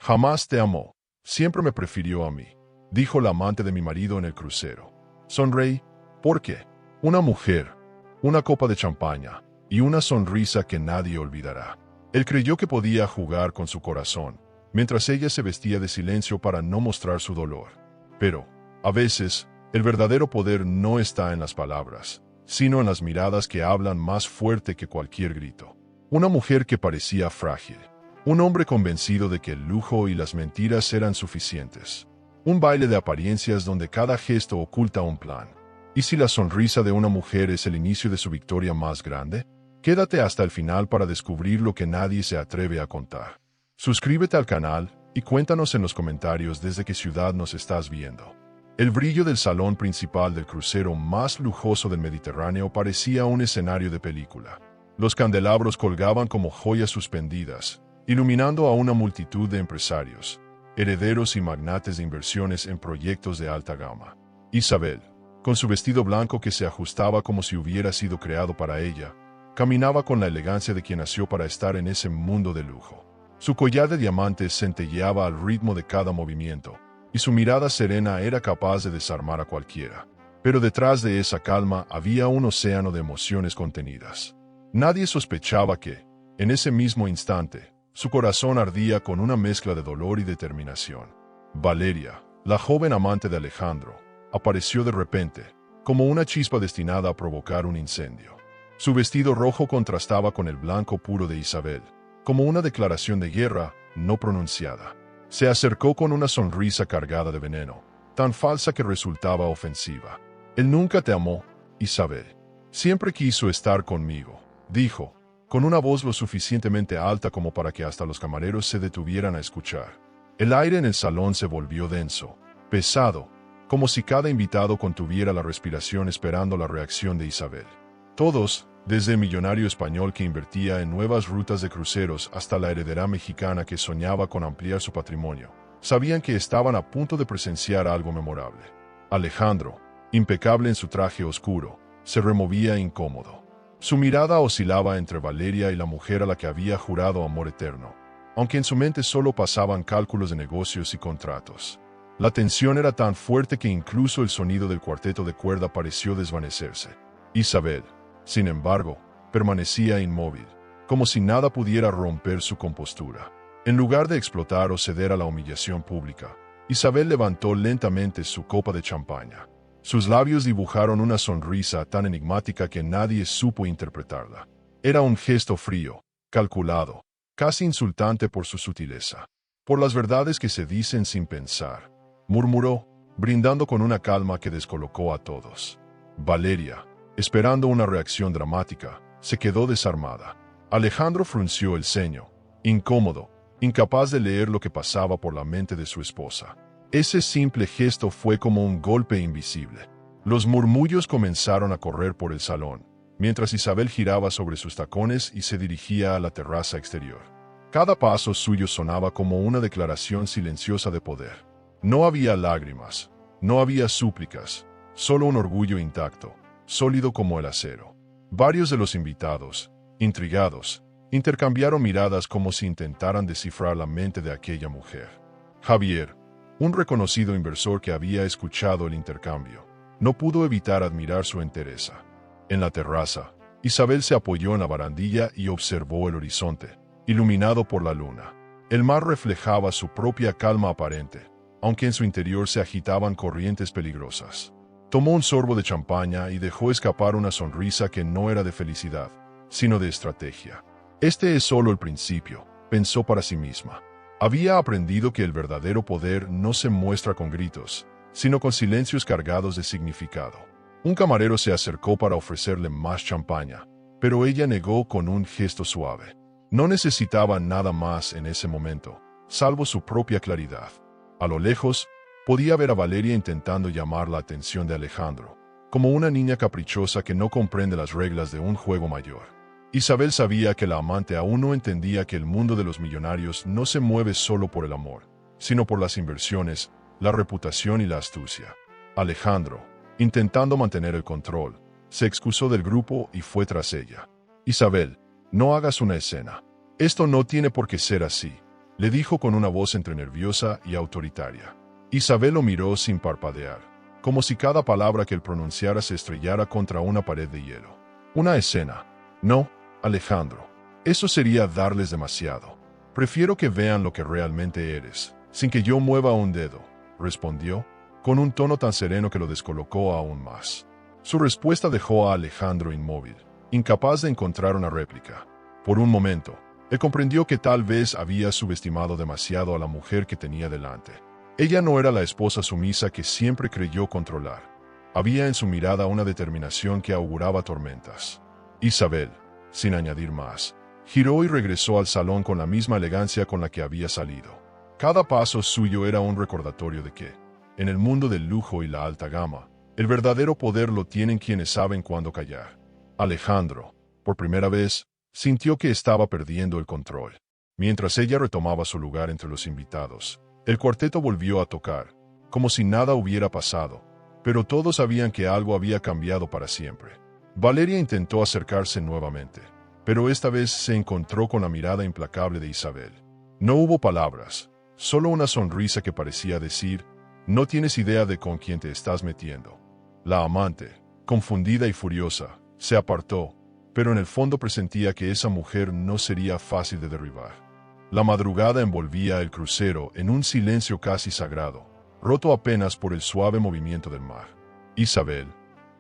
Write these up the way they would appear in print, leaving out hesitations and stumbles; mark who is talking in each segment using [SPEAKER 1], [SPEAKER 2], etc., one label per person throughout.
[SPEAKER 1] Jamás te amó. Siempre me prefirió a mí, dijo la amante de mi marido en el crucero. Sonreí. ¿Por qué? Una mujer, una copa de champaña y una sonrisa que nadie olvidará. Él creyó que podía jugar con su corazón, mientras ella se vestía de silencio para no mostrar su dolor. Pero, a veces, el verdadero poder no está en las palabras, sino en las miradas que hablan más fuerte que cualquier grito. Una mujer que parecía frágil. Un hombre convencido de que el lujo y las mentiras eran suficientes. Un baile de apariencias donde cada gesto oculta un plan. ¿Y si la sonrisa de una mujer es el inicio de su victoria más grande? Quédate hasta el final para descubrir lo que nadie se atreve a contar. Suscríbete al canal y cuéntanos en los comentarios desde qué ciudad nos estás viendo. El brillo del salón principal del crucero más lujoso del Mediterráneo parecía un escenario de película. Los candelabros colgaban como joyas suspendidas, iluminando a una multitud de empresarios, herederos y magnates de inversiones en proyectos de alta gama. Isabel, con su vestido blanco que se ajustaba como si hubiera sido creado para ella, caminaba con la elegancia de quien nació para estar en ese mundo de lujo. Su collar de diamantes centelleaba al ritmo de cada movimiento, y su mirada serena era capaz de desarmar a cualquiera. Pero detrás de esa calma había un océano de emociones contenidas. Nadie sospechaba que, en ese mismo instante, su corazón ardía con una mezcla de dolor y determinación. Valeria, la joven amante de Alejandro, apareció de repente, como una chispa destinada a provocar un incendio. Su vestido rojo contrastaba con el blanco puro de Isabel, como una declaración de guerra no pronunciada. Se acercó con una sonrisa cargada de veneno, tan falsa que resultaba ofensiva. Él nunca te amó, Isabel. Siempre quiso estar conmigo, dijo, con una voz lo suficientemente alta como para que hasta los camareros se detuvieran a escuchar. El aire en el salón se volvió denso, pesado, como si cada invitado contuviera la respiración esperando la reacción de Isabel. Todos, desde el millonario español que invertía en nuevas rutas de cruceros hasta la heredera mexicana que soñaba con ampliar su patrimonio, sabían que estaban a punto de presenciar algo memorable. Alejandro, impecable en su traje oscuro, se removía incómodo. Su mirada oscilaba entre Valeria y la mujer a la que había jurado amor eterno, aunque en su mente solo pasaban cálculos de negocios y contratos. La tensión era tan fuerte que incluso el sonido del cuarteto de cuerda pareció desvanecerse. Isabel, sin embargo, permanecía inmóvil, como si nada pudiera romper su compostura. En lugar de explotar o ceder a la humillación pública, Isabel levantó lentamente su copa de champaña. Sus labios dibujaron una sonrisa tan enigmática que nadie supo interpretarla. Era un gesto frío, calculado, casi insultante por su sutileza. Por las verdades que se dicen sin pensar, murmuró, brindando con una calma que descolocó a todos. Valeria, esperando una reacción dramática, se quedó desarmada. Alejandro frunció el ceño, incómodo, incapaz de leer lo que pasaba por la mente de su esposa. Ese simple gesto fue como un golpe invisible. Los murmullos comenzaron a correr por el salón, mientras Isabel giraba sobre sus tacones y se dirigía a la terraza exterior. Cada paso suyo sonaba como una declaración silenciosa de poder. No había lágrimas, no había súplicas, solo un orgullo intacto, sólido como el acero. Varios de los invitados, intrigados, intercambiaron miradas como si intentaran descifrar la mente de aquella mujer. Javier, un reconocido inversor que había escuchado el intercambio, no pudo evitar admirar su entereza. En la terraza, Isabel se apoyó en la barandilla y observó el horizonte, iluminado por la luna. El mar reflejaba su propia calma aparente, aunque en su interior se agitaban corrientes peligrosas. Tomó un sorbo de champaña y dejó escapar una sonrisa que no era de felicidad, sino de estrategia. Este es solo el principio, pensó para sí misma. Había aprendido que el verdadero poder no se muestra con gritos, sino con silencios cargados de significado. Un camarero se acercó para ofrecerle más champaña, pero ella negó con un gesto suave. No necesitaba nada más en ese momento, salvo su propia claridad. A lo lejos, podía ver a Valeria intentando llamar la atención de Alejandro, como una niña caprichosa que no comprende las reglas de un juego mayor. Isabel sabía que la amante aún no entendía que el mundo de los millonarios no se mueve solo por el amor, sino por las inversiones, la reputación y la astucia. Alejandro, intentando mantener el control, se excusó del grupo y fue tras ella. Isabel, no hagas una escena. Esto no tiene por qué ser así. le dijo con una voz entre nerviosa y autoritaria. Isabel lo miró sin parpadear, como si cada palabra que él pronunciara se estrellara contra una pared de hielo. Una escena. No, Alejandro. Eso sería darles demasiado. Prefiero que vean lo que realmente eres, sin que yo mueva un dedo, respondió, con un tono tan sereno que lo descolocó aún más. Su respuesta dejó a Alejandro inmóvil, incapaz de encontrar una réplica. Por un momento, él comprendió que tal vez había subestimado demasiado a la mujer que tenía delante. Ella no era la esposa sumisa que siempre creyó controlar. Había en su mirada una determinación que auguraba tormentas. Isabel, sin añadir más, giró y regresó al salón con la misma elegancia con la que había salido. Cada paso suyo era un recordatorio de que, en el mundo del lujo y la alta gama, el verdadero poder lo tienen quienes saben cuándo callar. Alejandro, por primera vez, sintió que estaba perdiendo el control. Mientras ella retomaba su lugar entre los invitados, el cuarteto volvió a tocar, como si nada hubiera pasado, pero todos sabían que algo había cambiado para siempre. Valeria intentó acercarse nuevamente, pero esta vez se encontró con la mirada implacable de Isabel. No hubo palabras, solo una sonrisa que parecía decir, no tienes idea de con quién te estás metiendo. La amante, confundida y furiosa, se apartó, pero en el fondo presentía que esa mujer no sería fácil de derribar. La madrugada envolvía el crucero en un silencio casi sagrado, roto apenas por el suave movimiento del mar. Isabel,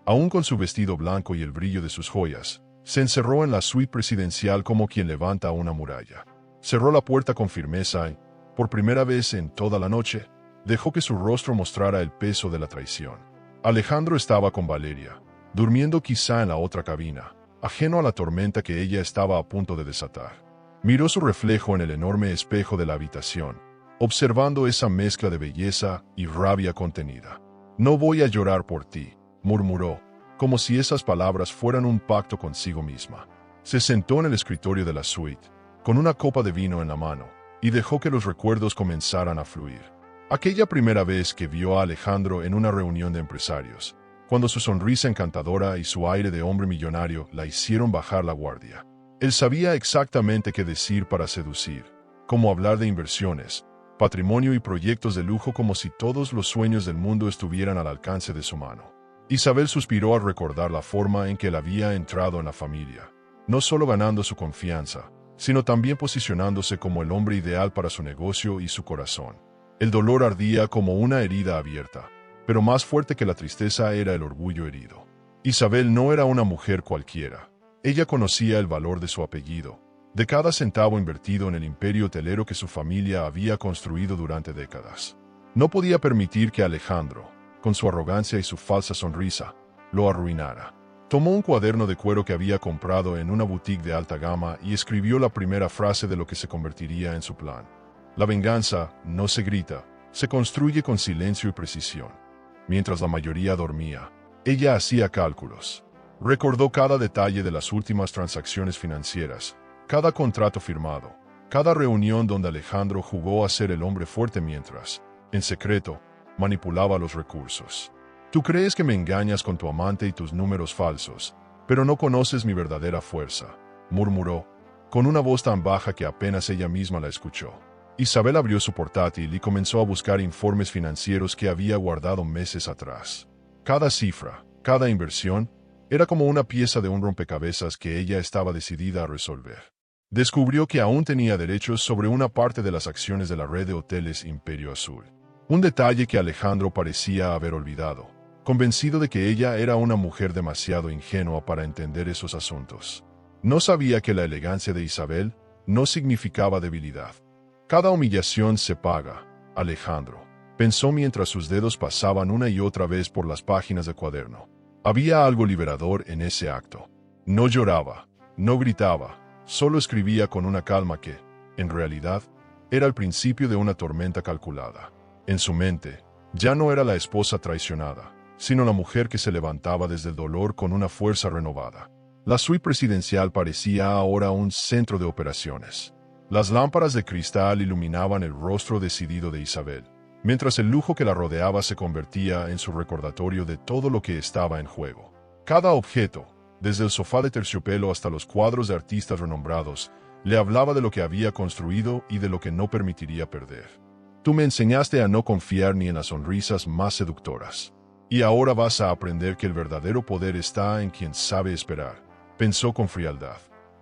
[SPEAKER 1] aún con su vestido blanco y el brillo de sus joyas, se encerró en la suite presidencial como quien levanta una muralla. Cerró la puerta con firmeza y, por primera vez en toda la noche, dejó que su rostro mostrara el peso de la traición. Alejandro estaba con Valeria, durmiendo quizá en la otra cabina, ajeno a la tormenta que ella estaba a punto de desatar. Miró su reflejo en el enorme espejo de la habitación, observando esa mezcla de belleza y rabia contenida. No voy a llorar por ti, murmuró, como si esas palabras fueran un pacto consigo misma. Se sentó en el escritorio de la suite, con una copa de vino en la mano, y dejó que los recuerdos comenzaran a fluir. Aquella primera vez que vio a Alejandro en una reunión de empresarios, cuando su sonrisa encantadora y su aire de hombre millonario la hicieron bajar la guardia. Él sabía exactamente qué decir para seducir, cómo hablar de inversiones, patrimonio y proyectos de lujo como si todos los sueños del mundo estuvieran al alcance de su mano. Isabel suspiró al recordar la forma en que él había entrado en la familia, no solo ganando su confianza, sino también posicionándose como el hombre ideal para su negocio y su corazón. El dolor ardía como una herida abierta, pero más fuerte que la tristeza era el orgullo herido. Isabel no era una mujer cualquiera. Ella conocía el valor de su apellido, de cada centavo invertido en el imperio hotelero que su familia había construido durante décadas. No podía permitir que Alejandro, con su arrogancia y su falsa sonrisa, lo arruinara. Tomó un cuaderno de cuero que había comprado en una boutique de alta gama y escribió la primera frase de lo que se convertiría en su plan. La venganza no se grita, se construye con silencio y precisión. Mientras la mayoría dormía, ella hacía cálculos. Recordó cada detalle de las últimas transacciones financieras, cada contrato firmado, cada reunión donde Alejandro jugó a ser el hombre fuerte mientras, en secreto, manipulaba los recursos. Tú crees que me engañas con tu amante y tus números falsos, pero no conoces mi verdadera fuerza, murmuró, con una voz tan baja que apenas ella misma la escuchó. Isabel abrió su portátil y comenzó a buscar informes financieros que había guardado meses atrás. Cada cifra, cada inversión, era como una pieza de un rompecabezas que ella estaba decidida a resolver. Descubrió que aún tenía derechos sobre una parte de las acciones de la red de hoteles Imperio Azul. Un detalle que Alejandro parecía haber olvidado, convencido de que ella era una mujer demasiado ingenua para entender esos asuntos. No sabía que la elegancia de Isabel no significaba debilidad. Cada humillación se paga, Alejandro, pensó mientras sus dedos pasaban una y otra vez por las páginas del cuaderno. Había algo liberador en ese acto. No lloraba, no gritaba, solo escribía con una calma que, en realidad, era el principio de una tormenta calculada. En su mente, ya no era la esposa traicionada, sino la mujer que se levantaba desde el dolor con una fuerza renovada. La suite presidencial parecía ahora un centro de operaciones. Las lámparas de cristal iluminaban el rostro decidido de Isabel, mientras el lujo que la rodeaba se convertía en su recordatorio de todo lo que estaba en juego. Cada objeto, desde el sofá de terciopelo hasta los cuadros de artistas renombrados, Le hablaba de lo que había construido y de lo que no permitiría perder. Tú me enseñaste a no confiar ni en las sonrisas más seductoras. Y ahora vas a aprender que el verdadero poder está en quien sabe esperar, pensó con frialdad.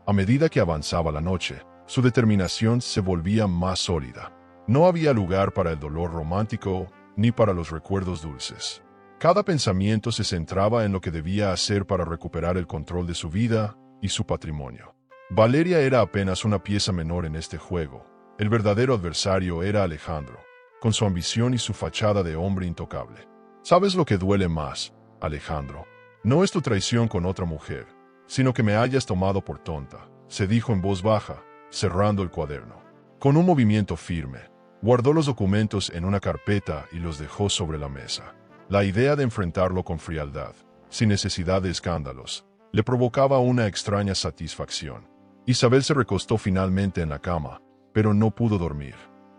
[SPEAKER 1] A medida que avanzaba la noche, su determinación se volvía más sólida. No había lugar para el dolor romántico ni para los recuerdos dulces. Cada pensamiento se centraba en lo que debía hacer para recuperar el control de su vida y su patrimonio. Valeria era apenas una pieza menor en este juego. El verdadero adversario era Alejandro, con su ambición y su fachada de hombre intocable. ¿Sabes lo que duele más, Alejandro? No es tu traición con otra mujer, sino que me hayas tomado por tonta, se dijo en voz baja, cerrando el cuaderno. Con un movimiento firme, guardó los documentos en una carpeta y los dejó sobre la mesa. La idea de enfrentarlo con frialdad, sin necesidad de escándalos, le provocaba una extraña satisfacción. Isabel se recostó finalmente en la cama, pero no pudo dormir.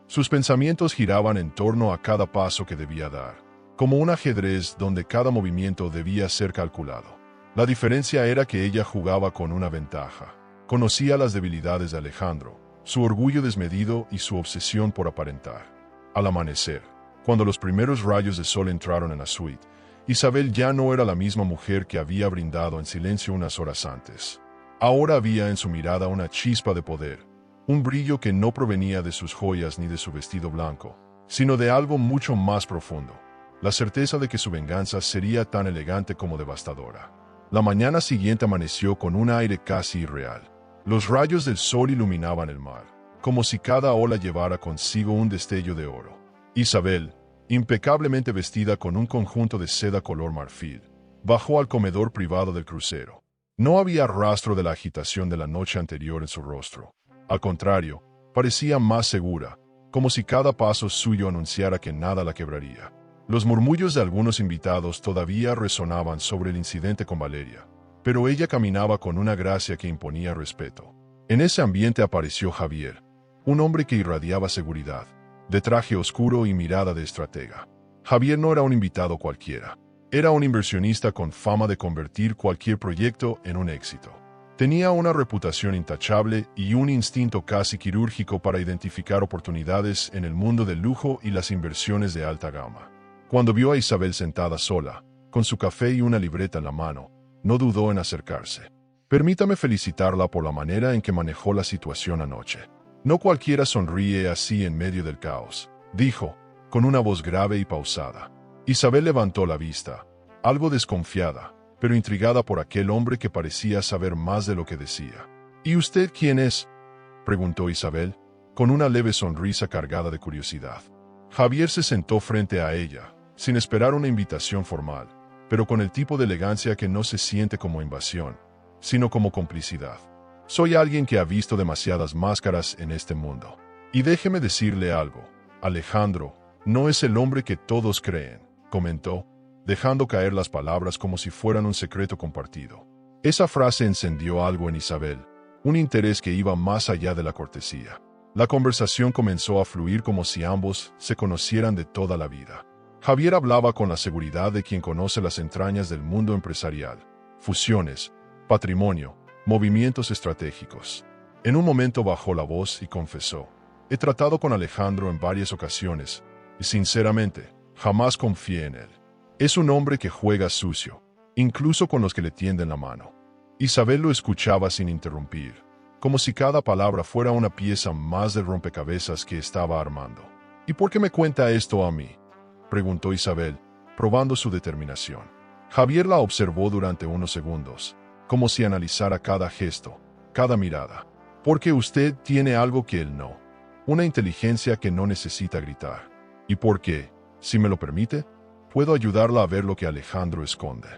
[SPEAKER 1] Sus pensamientos giraban en torno a cada paso que debía dar, como un ajedrez donde cada movimiento debía ser calculado. La diferencia era que ella jugaba con una ventaja. Conocía las debilidades de Alejandro, su orgullo desmedido y su obsesión por aparentar. Al amanecer, cuando los primeros rayos de sol entraron en la suite, Isabel ya no era la misma mujer que había brindado en silencio unas horas antes. Ahora había en su mirada una chispa de poder, un brillo que no provenía de sus joyas ni de su vestido blanco, sino de algo mucho más profundo, la certeza de que su venganza sería tan elegante como devastadora. La mañana siguiente amaneció con un aire casi irreal. Los rayos del sol iluminaban el mar, como si cada ola llevara consigo un destello de oro. Isabel, impecablemente vestida con un conjunto de seda color marfil, bajó al comedor privado del crucero. No había rastro de la agitación de la noche anterior en su rostro. Al contrario, parecía más segura, como si cada paso suyo anunciara que nada la quebraría. Los murmullos de algunos invitados todavía resonaban sobre el incidente con Valeria, pero ella caminaba con una gracia que imponía respeto. En ese ambiente apareció Javier, un hombre que irradiaba seguridad, de traje oscuro y mirada de estratega. Javier no era un invitado cualquiera. Era un inversionista con fama de convertir cualquier proyecto en un éxito. Tenía una reputación intachable y un instinto casi quirúrgico para identificar oportunidades en el mundo del lujo y las inversiones de alta gama. Cuando vio a Isabel sentada sola, con su café y una libreta en la mano, no dudó en acercarse. Permítame felicitarla por la manera en que manejó la situación anoche. No cualquiera sonríe así en medio del caos, dijo, con una voz grave y pausada. Isabel levantó la vista, algo desconfiada, pero intrigada por aquel hombre que parecía saber más de lo que decía. ¿Y usted quién es?, preguntó Isabel, con una leve sonrisa cargada de curiosidad. Javier se sentó frente a ella, sin esperar una invitación formal, pero con el tipo de elegancia que no se siente como invasión, sino como complicidad. Soy alguien que ha visto demasiadas máscaras en este mundo. Y déjeme decirle algo, Alejandro no es el hombre que todos creen, comentó, dejando caer las palabras como si fueran un secreto compartido. Esa frase encendió algo en Isabel, un interés que iba más allá de la cortesía. La conversación comenzó a fluir como si ambos se conocieran de toda la vida. Javier hablaba con la seguridad de quien conoce las entrañas del mundo empresarial, fusiones, patrimonio, movimientos estratégicos. En un momento bajó la voz y confesó: he tratado con Alejandro en varias ocasiones, y sinceramente, jamás confié en él. Es un hombre que juega sucio, incluso con los que le tienden la mano. Isabel lo escuchaba sin interrumpir, como si cada palabra fuera una pieza más del rompecabezas que estaba armando. ¿Y por qué me cuenta esto a mí?, preguntó Isabel, probando su determinación. Javier la observó durante unos segundos, como si analizara cada gesto, cada mirada. Porque usted tiene algo que él no, una inteligencia que no necesita gritar. Y porque, si me lo permite, puedo ayudarla a ver lo que Alejandro esconde.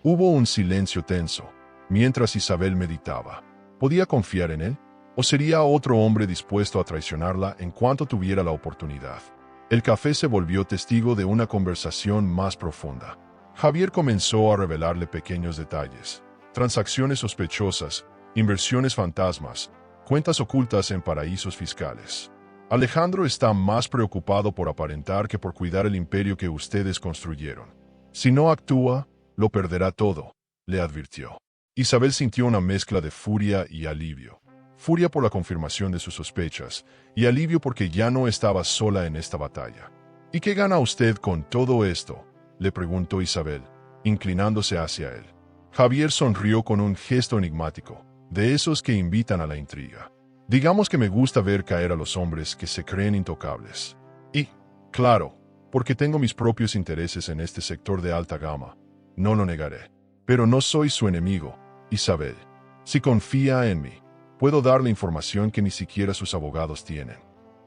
[SPEAKER 1] Hubo un silencio tenso, mientras Isabel meditaba. ¿Podía confiar en él? ¿O sería otro hombre dispuesto a traicionarla en cuanto tuviera la oportunidad? El café se volvió testigo de una conversación más profunda. Javier comenzó a revelarle pequeños detalles, transacciones sospechosas, inversiones fantasmas, cuentas ocultas en paraísos fiscales. Alejandro está más preocupado por aparentar que por cuidar el imperio que ustedes construyeron. Si no actúa, lo perderá todo, le advirtió. Isabel sintió una mezcla de furia y alivio. furia por la confirmación de sus sospechas y alivio porque ya no estaba sola en esta batalla. ¿Y qué gana usted con todo esto?, le preguntó Isabel, inclinándose hacia él. Javier sonrió con un gesto enigmático, de esos que invitan a la intriga. Digamos que me gusta ver caer a los hombres que se creen intocables. Y, claro, porque tengo mis propios intereses en este sector de alta gama, no lo negaré. Pero no soy su enemigo, Isabel. Si confía en mí, puedo darle información que ni siquiera sus abogados tienen.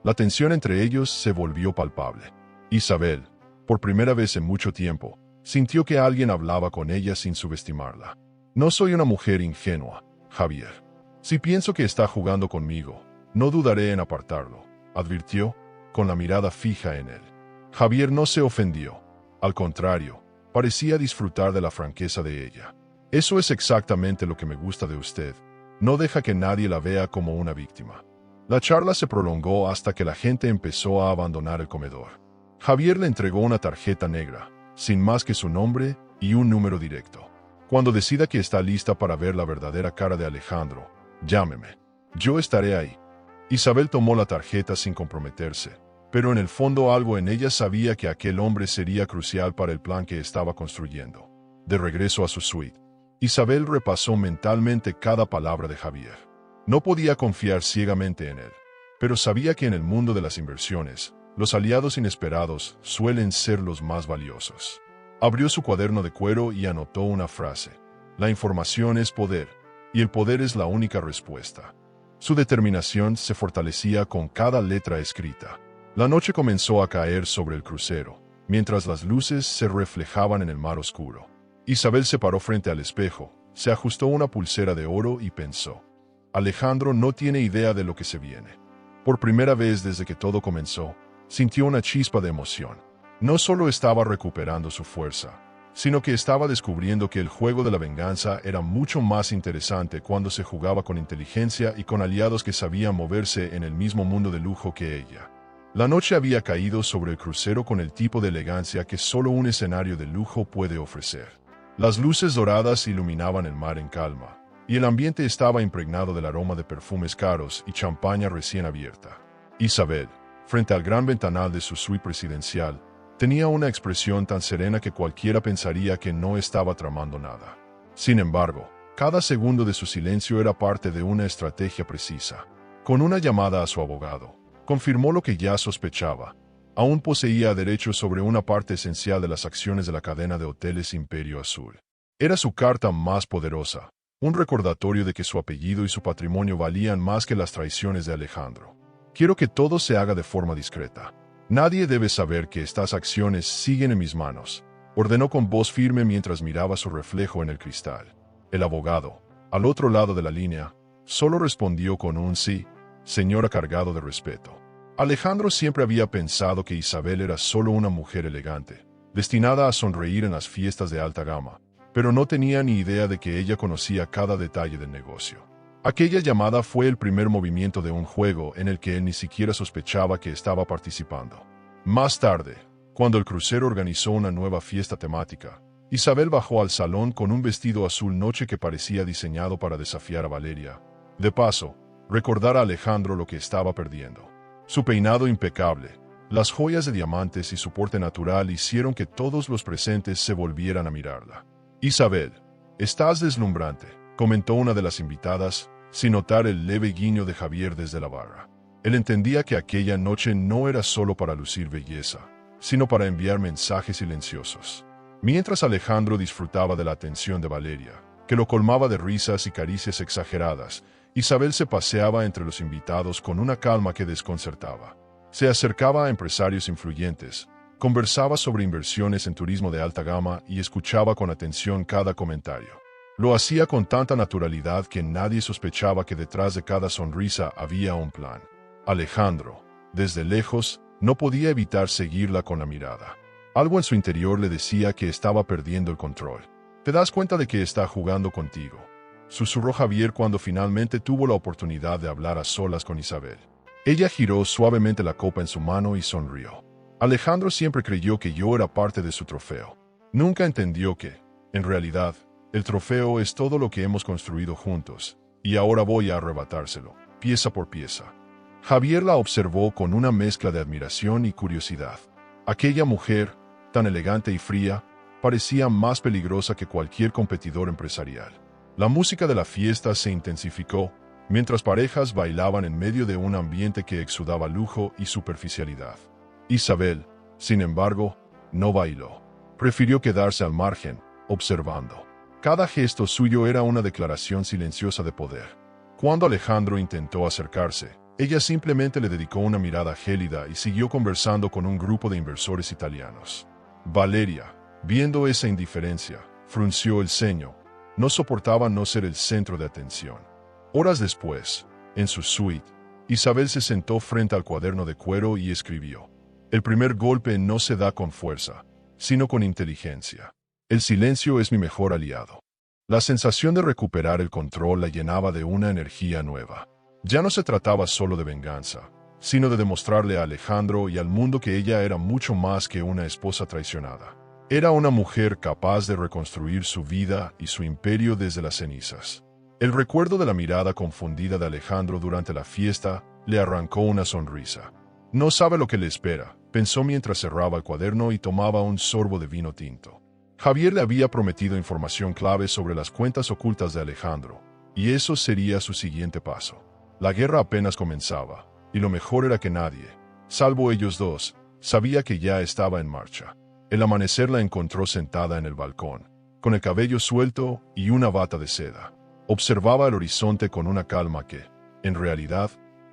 [SPEAKER 1] La tensión entre ellos se volvió palpable. Isabel, por primera vez en mucho tiempo, sintió que alguien hablaba con ella sin subestimarla. No soy una mujer ingenua, Javier. Si pienso que está jugando conmigo, no dudaré en apartarlo, advirtió, con la mirada fija en él. Javier no se ofendió. Al contrario, parecía disfrutar de la franqueza de ella. Eso es exactamente lo que me gusta de usted. No deja que nadie la vea como una víctima. La charla se prolongó hasta que la gente empezó a abandonar el comedor. Javier le entregó una tarjeta negra, sin más que su nombre y un número directo. Cuando decida que está lista para ver la verdadera cara de Alejandro, llámeme. Yo estaré ahí. Isabel tomó la tarjeta sin comprometerse, pero en el fondo algo en ella sabía que aquel hombre sería crucial para el plan que estaba construyendo. De regreso a su suite, Isabel repasó mentalmente cada palabra de Javier. No podía confiar ciegamente en él, pero sabía que en el mundo de las inversiones, los aliados inesperados suelen ser los más valiosos. Abrió su cuaderno de cuero y anotó una frase. La información es poder, y el poder es la única respuesta. Su determinación se fortalecía con cada letra escrita. La noche comenzó a caer sobre el crucero, mientras las luces se reflejaban en el mar oscuro. Isabel se paró frente al espejo, se ajustó una pulsera de oro y pensó: Alejandro no tiene idea de lo que se viene. Por primera vez desde que todo comenzó, sintió una chispa de emoción. No solo estaba recuperando su fuerza, sino que estaba descubriendo que el juego de la venganza era mucho más interesante cuando se jugaba con inteligencia y con aliados que sabían moverse en el mismo mundo de lujo que ella. La noche había caído sobre el crucero con el tipo de elegancia que solo un escenario de lujo puede ofrecer. Las luces doradas iluminaban el mar en calma, y el ambiente estaba impregnado del aroma de perfumes caros y champaña recién abierta. Isabel, frente al gran ventanal de su suite presidencial, tenía una expresión tan serena que cualquiera pensaría que no estaba tramando nada. Sin embargo, cada segundo de su silencio era parte de una estrategia precisa. Con una llamada a su abogado, confirmó lo que ya sospechaba. Aún poseía derechos sobre una parte esencial de las acciones de la cadena de hoteles Imperio Azul. Era su carta más poderosa, un recordatorio de que su apellido y su patrimonio valían más que las traiciones de Alejandro. Quiero que todo se haga de forma discreta. Nadie debe saber que estas acciones siguen en mis manos, ordenó con voz firme mientras miraba su reflejo en el cristal. El abogado, al otro lado de la línea, solo respondió con un sí, señora, cargado de respeto. Alejandro siempre había pensado que Isabel era solo una mujer elegante, destinada a sonreír en las fiestas de alta gama, pero no tenía ni idea de que ella conocía cada detalle del negocio. Aquella llamada fue el primer movimiento de un juego en el que él ni siquiera sospechaba que estaba participando. Más tarde, cuando el crucero organizó una nueva fiesta temática, Isabel bajó al salón con un vestido azul noche que parecía diseñado para desafiar a Valeria. De paso, recordar a Alejandro lo que estaba perdiendo. Su peinado impecable, las joyas de diamantes y su porte natural hicieron que todos los presentes se volvieran a mirarla. Isabel, estás deslumbrante, comentó una de las invitadas, sin notar el leve guiño de Javier desde la barra. Él entendía que aquella noche no era solo para lucir belleza, sino para enviar mensajes silenciosos. Mientras Alejandro disfrutaba de la atención de Valeria, que lo colmaba de risas y caricias exageradas, Isabel se paseaba entre los invitados con una calma que desconcertaba. Se acercaba a empresarios influyentes, conversaba sobre inversiones en turismo de alta gama y escuchaba con atención cada comentario. Lo hacía con tanta naturalidad que nadie sospechaba que detrás de cada sonrisa había un plan. Alejandro, desde lejos, no podía evitar seguirla con la mirada. Algo en su interior le decía que estaba perdiendo el control. ¿Te das cuenta de que está jugando contigo?, susurró Javier cuando finalmente tuvo la oportunidad de hablar a solas con Isabel. Ella giró suavemente la copa en su mano y sonrió. Alejandro siempre creyó que yo era parte de su trofeo. Nunca entendió que, en realidad, el trofeo es todo lo que hemos construido juntos, y ahora voy a arrebatárselo. pieza por pieza. Javier la observó con una mezcla de admiración y curiosidad. Aquella mujer, tan elegante y fría, parecía más peligrosa que cualquier competidor empresarial. La música de la fiesta se intensificó, mientras parejas bailaban en medio de un ambiente que exudaba lujo y superficialidad. Isabel, sin embargo, no bailó. Prefirió quedarse al margen, observando. Cada gesto suyo era una declaración silenciosa de poder. Cuando Alejandro intentó acercarse, ella simplemente le dedicó una mirada gélida y siguió conversando con un grupo de inversores italianos. Valeria, viendo esa indiferencia, frunció el ceño. No soportaba no ser el centro de atención. Horas después, en su suite, Isabel se sentó frente al cuaderno de cuero y escribió: "El primer golpe no se da con fuerza, sino con inteligencia. El silencio es mi mejor aliado". La sensación de recuperar el control la llenaba de una energía nueva. Ya no se trataba solo de venganza, sino de demostrarle a Alejandro y al mundo que ella era mucho más que una esposa traicionada. Era una mujer capaz de reconstruir su vida y su imperio desde las cenizas. El recuerdo de la mirada confundida de Alejandro durante la fiesta le arrancó una sonrisa. No sabe lo que le espera, pensó mientras cerraba el cuaderno y tomaba un sorbo de vino tinto. Javier le había prometido información clave sobre las cuentas ocultas de Alejandro, y eso sería su siguiente paso. La guerra apenas comenzaba, y lo mejor era que nadie, salvo ellos dos, sabía que ya estaba en marcha. El amanecer la encontró sentada en el balcón, con el cabello suelto y una bata de seda. Observaba el horizonte con una calma que, en realidad,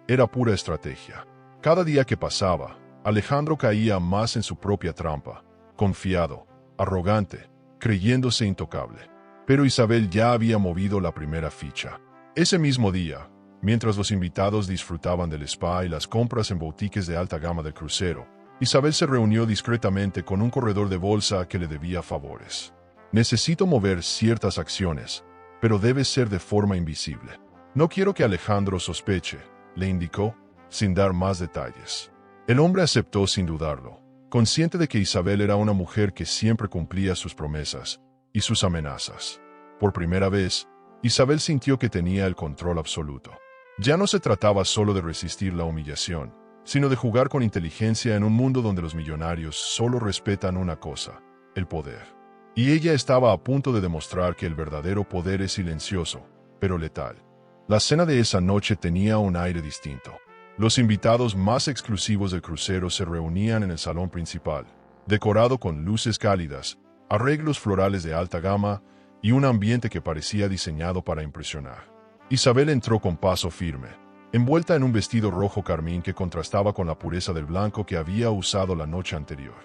[SPEAKER 1] era pura estrategia. Cada día que pasaba, Alejandro caía más en su propia trampa, confiado, arrogante, creyéndose intocable. Pero Isabel ya había movido la primera ficha. Ese mismo día, mientras los invitados disfrutaban del spa y las compras en boutiques de alta gama del crucero, Isabel se reunió discretamente con un corredor de bolsa que le debía favores. "Necesito mover ciertas acciones, pero debe ser de forma invisible. No quiero que Alejandro sospeche", le indicó, sin dar más detalles. El hombre aceptó sin dudarlo, consciente de que Isabel era una mujer que siempre cumplía sus promesas y sus amenazas. Por primera vez, Isabel sintió que tenía el control absoluto. Ya no se trataba solo de resistir la humillación, sino de jugar con inteligencia en un mundo donde los millonarios solo respetan una cosa: el poder. Y ella estaba a punto de demostrar que el verdadero poder es silencioso, pero letal. La cena de esa noche tenía un aire distinto. Los invitados más exclusivos del crucero se reunían en el salón principal, decorado con luces cálidas, arreglos florales de alta gama y un ambiente que parecía diseñado para impresionar. Isabel entró con paso firme, envuelta en un vestido rojo carmín que contrastaba con la pureza del blanco que había usado la noche anterior.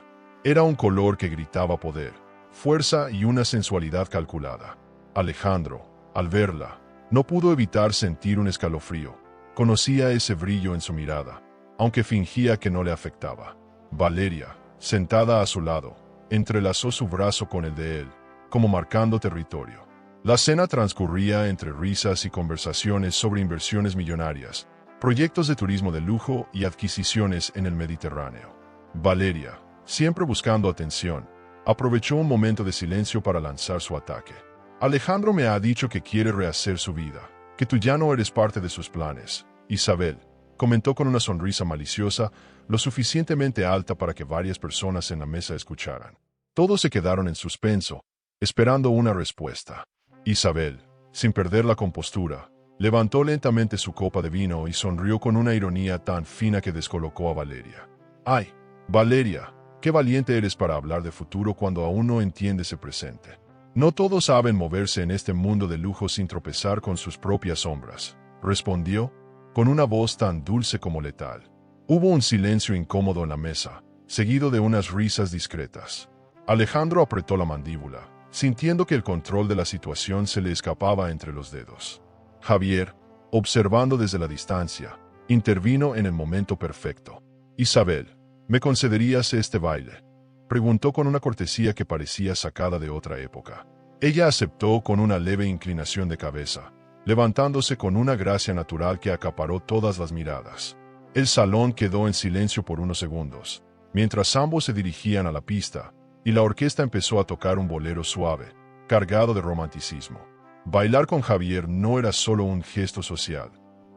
[SPEAKER 1] Era un color que gritaba poder, fuerza y una sensualidad calculada. Alejandro, al verla, no pudo evitar sentir un escalofrío. Conocía ese brillo en su mirada, aunque fingía que no le afectaba. Valeria, sentada a su lado, entrelazó su brazo con el de él, como marcando territorio. La cena transcurría entre risas y conversaciones sobre inversiones millonarias, proyectos de turismo de lujo y adquisiciones en el Mediterráneo. Valeria, siempre buscando atención, aprovechó un momento de silencio para lanzar su ataque. "Alejandro me ha dicho que quiere rehacer su vida, que tú ya no eres parte de sus planes". Isabel comentó con una sonrisa maliciosa, lo suficientemente alta para que varias personas en la mesa escucharan. Todos se quedaron en suspenso, esperando una respuesta. Isabel, sin perder la compostura, levantó lentamente su copa de vino y sonrió con una ironía tan fina que descolocó a Valeria. "Ay, Valeria, qué valiente eres para hablar de futuro cuando aún no entiendes el presente. No todos saben moverse en este mundo de lujo sin tropezar con sus propias sombras", respondió, con una voz tan dulce como letal. Hubo un silencio incómodo en la mesa, seguido de unas risas discretas. Alejandro apretó la mandíbula, sintiendo que el control de la situación se le escapaba entre los dedos. Javier, observando desde la distancia, intervino en el momento perfecto. "Isabel, ¿me concederías este baile?", preguntó con una cortesía que parecía sacada de otra época. Ella aceptó con una leve inclinación de cabeza, levantándose con una gracia natural que acaparó todas las miradas. El salón quedó en silencio por unos segundos, mientras ambos se dirigían a la pista, y la orquesta empezó a tocar un bolero suave, cargado de romanticismo. Bailar con Javier no era solo un gesto social,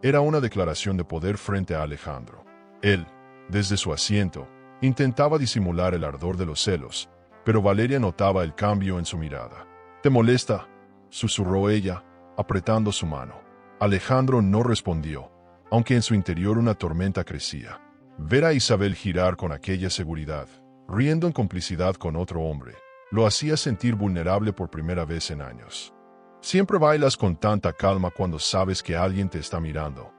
[SPEAKER 1] Era una declaración de poder frente a Alejandro. Él, desde su asiento, intentaba disimular el ardor de los celos, pero Valeria notaba el cambio en su mirada. «¿Te molesta?», susurró ella, apretando su mano. Alejandro no respondió, aunque en su interior una tormenta crecía. Ver a Isabel girar con aquella seguridad, riendo en complicidad con otro hombre, lo hacía sentir vulnerable por primera vez en años. «¿Siempre bailas con tanta calma cuando sabes que alguien te está mirando?»,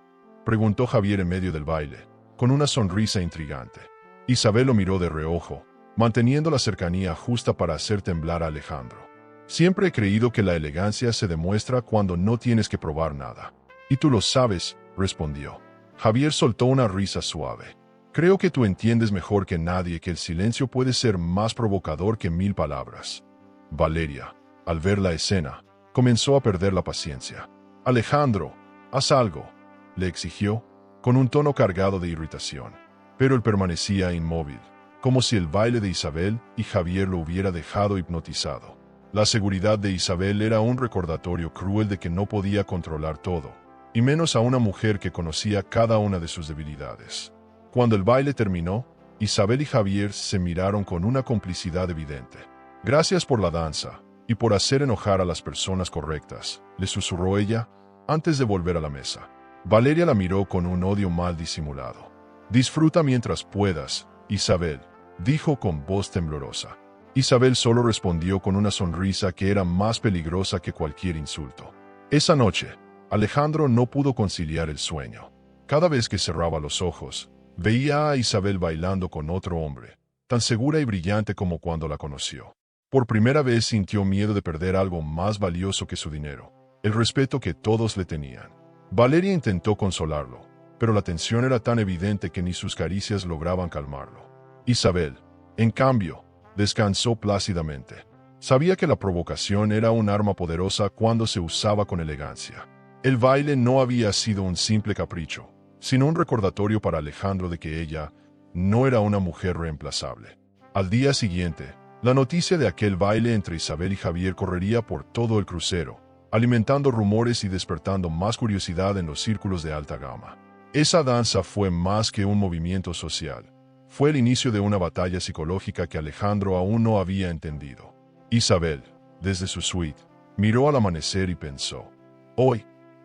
[SPEAKER 1] preguntó Javier en medio del baile, con una sonrisa intrigante. Isabel lo miró de reojo, manteniendo la cercanía justa para hacer temblar a Alejandro. «Siempre he creído que la elegancia se demuestra cuando no tienes que probar nada. Y tú lo sabes», respondió. Javier soltó una risa suave. «Creo que tú entiendes mejor que nadie que el silencio puede ser más provocador que 1000 palabras». Valeria, al ver la escena, comenzó a perder la paciencia. «Alejandro, haz algo», le exigió, con un tono cargado de irritación. Pero él permanecía inmóvil, como si el baile de Isabel y Javier lo hubiera dejado hipnotizado. La seguridad de Isabel era un recordatorio cruel de que no podía controlar todo, y menos a una mujer que conocía cada una de sus debilidades. Cuando el baile terminó, Isabel y Javier se miraron con una complicidad evidente. «Gracias por la danza, y por hacer enojar a las personas correctas», le susurró ella, antes de volver a la mesa. Valeria la miró con un odio mal disimulado. «Disfruta mientras puedas, Isabel», dijo con voz temblorosa. Isabel solo respondió con una sonrisa que era más peligrosa que cualquier insulto. Esa noche, Alejandro no pudo conciliar el sueño. Cada vez que cerraba los ojos, veía a Isabel bailando con otro hombre, tan segura y brillante como cuando la conoció. Por primera vez sintió miedo de perder algo más valioso que su dinero, el respeto que todos le tenían. Valeria intentó consolarlo, pero la tensión era tan evidente que ni sus caricias lograban calmarlo. Isabel, en cambio, descansó plácidamente. Sabía que la provocación era un arma poderosa cuando se usaba con elegancia. El baile no había sido un simple capricho, sino un recordatorio para Alejandro de que ella no era una mujer reemplazable. Al día siguiente, la noticia de aquel baile entre Isabel y Javier correría por todo el crucero, alimentando rumores y despertando más curiosidad en los círculos de alta gama. Esa danza fue más que un movimiento social. Fue el inicio de una batalla psicológica que Alejandro aún no había entendido. Isabel, desde su suite, miró al amanecer y pensó: «Hoy,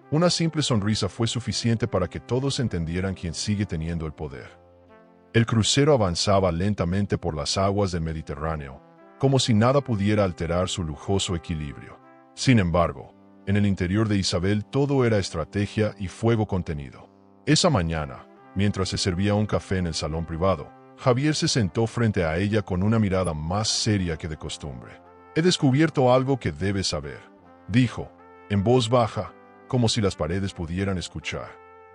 [SPEAKER 1] una simple sonrisa fue suficiente para que todos entendieran quién sigue teniendo el poder». El crucero avanzaba lentamente por las aguas del Mediterráneo, como si nada pudiera alterar su lujoso equilibrio. Sin embargo, en el interior de Isabel todo era estrategia y fuego contenido. Esa mañana, mientras se servía un café en el salón privado, Javier se sentó frente a ella con una mirada más seria que de costumbre. «He descubierto algo que debes saber», dijo, en voz baja, como si las paredes pudieran escuchar.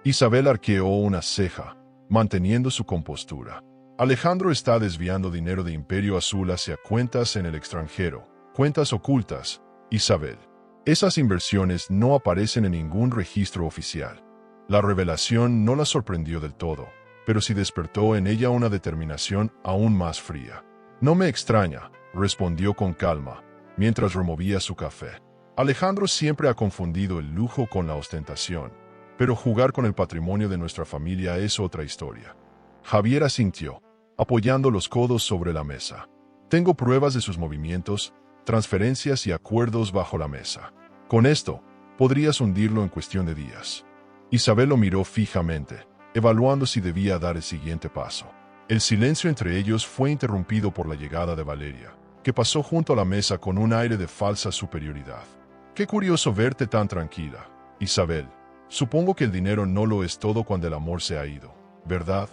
[SPEAKER 1] Isabel arqueó una ceja, manteniendo su compostura. «Alejandro está desviando dinero de Imperio Azul hacia cuentas en el extranjero, cuentas ocultas, Isabel. Esas inversiones no aparecen en ningún registro oficial». La revelación no la sorprendió del todo, pero sí despertó en ella una determinación aún más fría. «No me extraña», respondió con calma, mientras removía su café. «Alejandro siempre ha confundido el lujo con la ostentación, pero jugar con el patrimonio de nuestra familia es otra historia». Javier asintió, apoyando los codos sobre la mesa. «Tengo pruebas de sus movimientos, transferencias y acuerdos bajo la mesa. Con esto, podrías hundirlo en cuestión de días». Isabel lo miró fijamente, evaluando si debía dar el siguiente paso. El silencio entre ellos fue interrumpido por la llegada de Valeria, que pasó junto a la mesa con un aire de falsa superioridad. «Qué curioso verte tan tranquila, Isabel. Supongo que el dinero no lo es todo cuando el amor se ha ido, ¿verdad?»,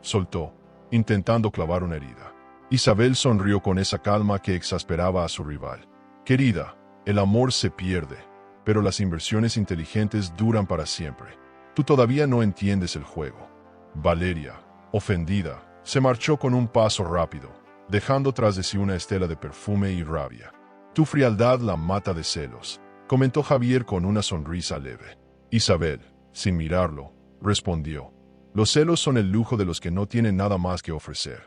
[SPEAKER 1] soltó, intentando clavar una herida. Isabel sonrió con esa calma que exasperaba a su rival. «Querida, el amor se pierde, pero las inversiones inteligentes duran para siempre. Tú todavía no entiendes el juego». Valeria, ofendida, se marchó con un paso rápido, dejando tras de sí una estela de perfume y rabia. «Tu frialdad la mata de celos», comentó Javier con una sonrisa leve. Isabel, sin mirarlo, respondió: «Los celos son el lujo de los que no tienen nada más que ofrecer».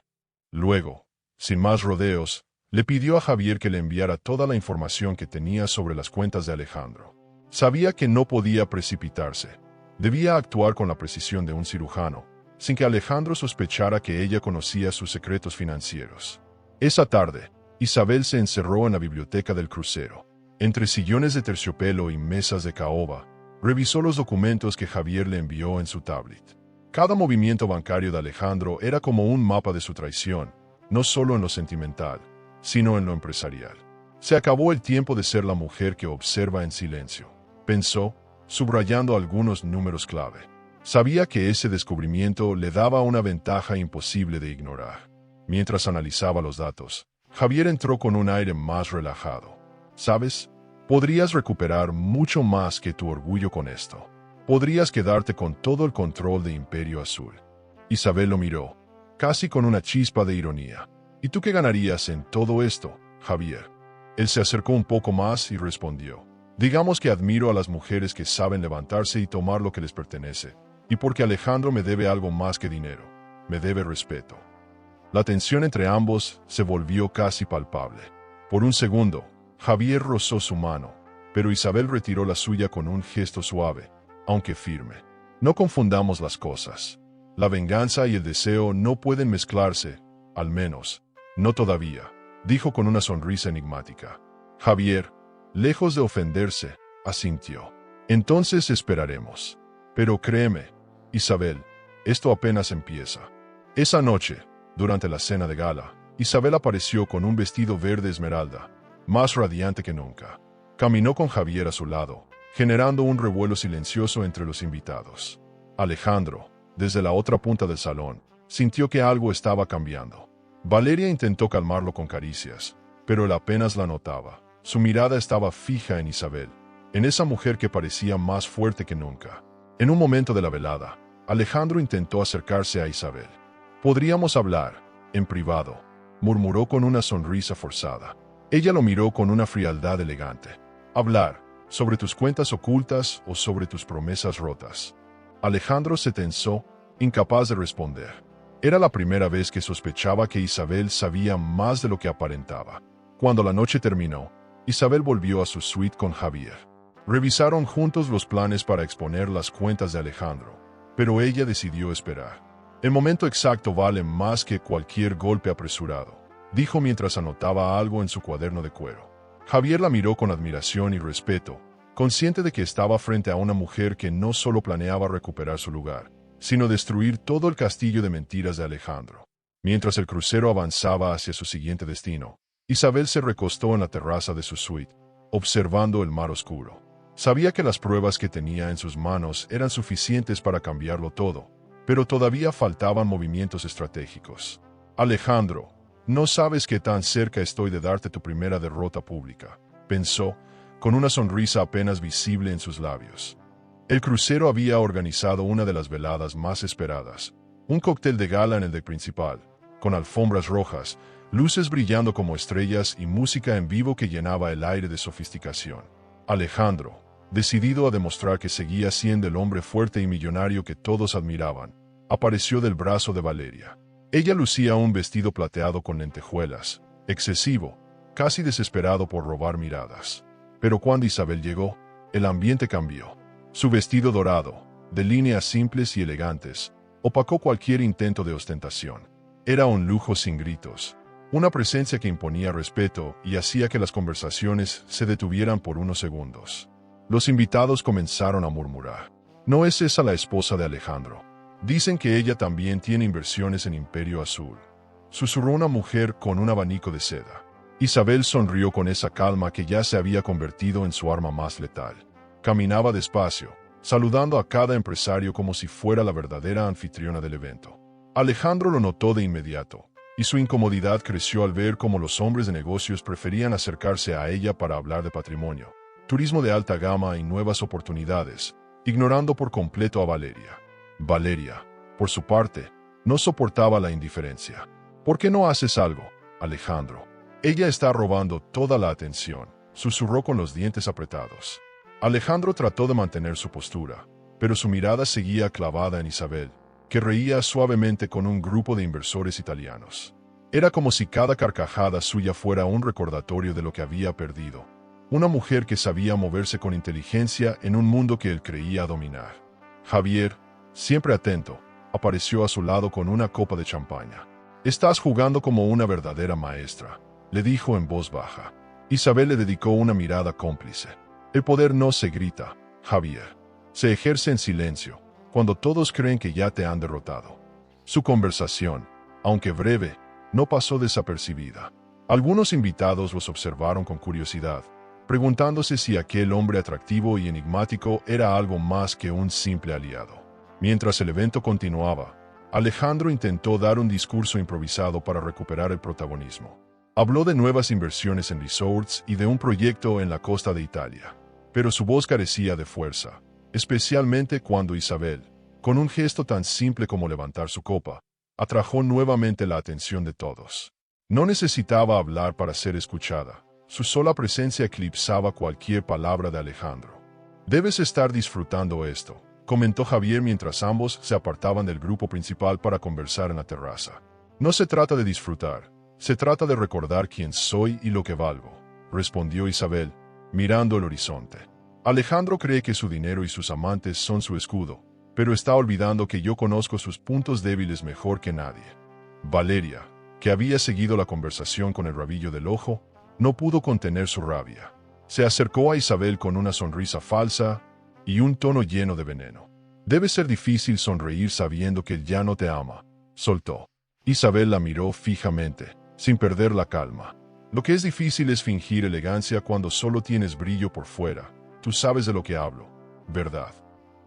[SPEAKER 1] Luego, sin más rodeos, le pidió a Javier que le enviara toda la información que tenía sobre las cuentas de Alejandro. Sabía que no podía precipitarse. Debía actuar con la precisión de un cirujano, sin que Alejandro sospechara que ella conocía sus secretos financieros. Esa tarde, Isabel se encerró en la biblioteca del crucero. Entre sillones de terciopelo y mesas de caoba, revisó los documentos que Javier le envió en su tablet. Cada movimiento bancario de Alejandro era como un mapa de su traición, no solo en lo sentimental, sino en lo empresarial. Se acabó el tiempo de ser la mujer que observa en silencio, pensó, subrayando algunos números clave. Sabía que ese descubrimiento le daba una ventaja imposible de ignorar. Mientras analizaba los datos, Javier entró con un aire más relajado. ¿Sabes? Podrías recuperar mucho más que tu orgullo con esto. Podrías quedarte con todo el control de Imperio Azul. Isabel lo miró, casi con una chispa de ironía. ¿Y tú qué ganarías en todo esto, Javier? Él se acercó un poco más y respondió. Digamos que admiro a las mujeres que saben levantarse y tomar lo que les pertenece. Y porque Alejandro me debe algo más que dinero. Me debe respeto. La tensión entre ambos se volvió casi palpable. Por un segundo, Javier rozó su mano, pero Isabel retiró la suya con un gesto suave, aunque firme. No confundamos las cosas. La venganza y el deseo no pueden mezclarse, al menos, no todavía, dijo con una sonrisa enigmática. Javier, lejos de ofenderse, asintió. Entonces esperaremos. Pero créeme, Isabel, esto apenas empieza. Esa noche, durante la cena de gala, Isabel apareció con un vestido verde esmeralda, más radiante que nunca. Caminó con Javier a su lado, generando un revuelo silencioso entre los invitados. Alejandro, desde la otra punta del salón, sintió que algo estaba cambiando. Valeria intentó calmarlo con caricias, pero él apenas la notaba. Su mirada estaba fija en Isabel, en esa mujer que parecía más fuerte que nunca. En un momento de la velada, Alejandro intentó acercarse a Isabel. «Podríamos hablar, en privado», murmuró con una sonrisa forzada. Ella lo miró con una frialdad elegante. «¿Hablar sobre tus cuentas ocultas o sobre tus promesas rotas?» Alejandro se tensó, incapaz de responder. Era la primera vez que sospechaba que Isabel sabía más de lo que aparentaba. Cuando la noche terminó, Isabel volvió a su suite con Javier. Revisaron juntos los planes para exponer las cuentas de Alejandro, pero ella decidió esperar. El momento exacto vale más que cualquier golpe apresurado, dijo mientras anotaba algo en su cuaderno de cuero. Javier la miró con admiración y respeto, consciente de que estaba frente a una mujer que no solo planeaba recuperar su lugar, sino destruir todo el castillo de mentiras de Alejandro. Mientras el crucero avanzaba hacia su siguiente destino, Isabel se recostó en la terraza de su suite, observando el mar oscuro. Sabía que las pruebas que tenía en sus manos eran suficientes para cambiarlo todo, pero todavía faltaban movimientos estratégicos. Alejandro, no sabes qué tan cerca estoy de darte tu primera derrota pública, pensó, con una sonrisa apenas visible en sus labios. El crucero había organizado una de las veladas más esperadas, un cóctel de gala en el deck principal, con alfombras rojas, luces brillando como estrellas y música en vivo que llenaba el aire de sofisticación. Alejandro, decidido a demostrar que seguía siendo el hombre fuerte y millonario que todos admiraban, apareció del brazo de Valeria. Ella lucía un vestido plateado con lentejuelas, excesivo, casi desesperado por robar miradas. Pero cuando Isabel llegó, el ambiente cambió. Su vestido dorado, de líneas simples y elegantes, opacó cualquier intento de ostentación. Era un lujo sin gritos, una presencia que imponía respeto y hacía que las conversaciones se detuvieran por unos segundos. Los invitados comenzaron a murmurar. ¿No es esa la esposa de Alejandro? Dicen que ella también tiene inversiones en Imperio Azul. Susurró una mujer con un abanico de seda. Isabel sonrió con esa calma que ya se había convertido en su arma más letal. Caminaba despacio, saludando a cada empresario como si fuera la verdadera anfitriona del evento. Alejandro lo notó de inmediato, y su incomodidad creció al ver cómo los hombres de negocios preferían acercarse a ella para hablar de patrimonio, turismo de alta gama y nuevas oportunidades, ignorando por completo a Valeria. Valeria, por su parte, no soportaba la indiferencia. ¿Por qué no haces algo, Alejandro? Ella está robando toda la atención, susurró con los dientes apretados. Alejandro trató de mantener su postura, pero su mirada seguía clavada en Isabel, que reía suavemente con un grupo de inversores italianos. Era como si cada carcajada suya fuera un recordatorio de lo que había perdido. Una mujer que sabía moverse con inteligencia en un mundo que él creía dominar. Javier, siempre atento, apareció a su lado con una copa de champaña. «Estás jugando como una verdadera maestra», le dijo en voz baja. Isabel le dedicó una mirada cómplice. «El poder no se grita, Javier. Se ejerce en silencio, cuando todos creen que ya te han derrotado». Su conversación, aunque breve, no pasó desapercibida. Algunos invitados los observaron con curiosidad, preguntándose si aquel hombre atractivo y enigmático era algo más que un simple aliado. Mientras el evento continuaba, Alejandro intentó dar un discurso improvisado para recuperar el protagonismo. Habló de nuevas inversiones en resorts y de un proyecto en la costa de Italia, pero su voz carecía de fuerza, especialmente cuando Isabel, con un gesto tan simple como levantar su copa, atrajo nuevamente la atención de todos. No necesitaba hablar para ser escuchada. Su sola presencia eclipsaba cualquier palabra de Alejandro. «Debes estar disfrutando esto», comentó Javier mientras ambos se apartaban del grupo principal para conversar en la terraza. «No se trata de disfrutar, se trata de recordar quién soy y lo que valgo», respondió Isabel, mirando el horizonte. «Alejandro cree que su dinero y sus amantes son su escudo, pero está olvidando que yo conozco sus puntos débiles mejor que nadie». Valeria, que había seguido la conversación con el rabillo del ojo, no pudo contener su rabia. Se acercó a Isabel con una sonrisa falsa y un tono lleno de veneno. «Debe ser difícil sonreír sabiendo que él ya no te ama», soltó. Isabel la miró fijamente, sin perder la calma. «Lo que es difícil es fingir elegancia cuando solo tienes brillo por fuera. Tú sabes de lo que hablo, ¿verdad?».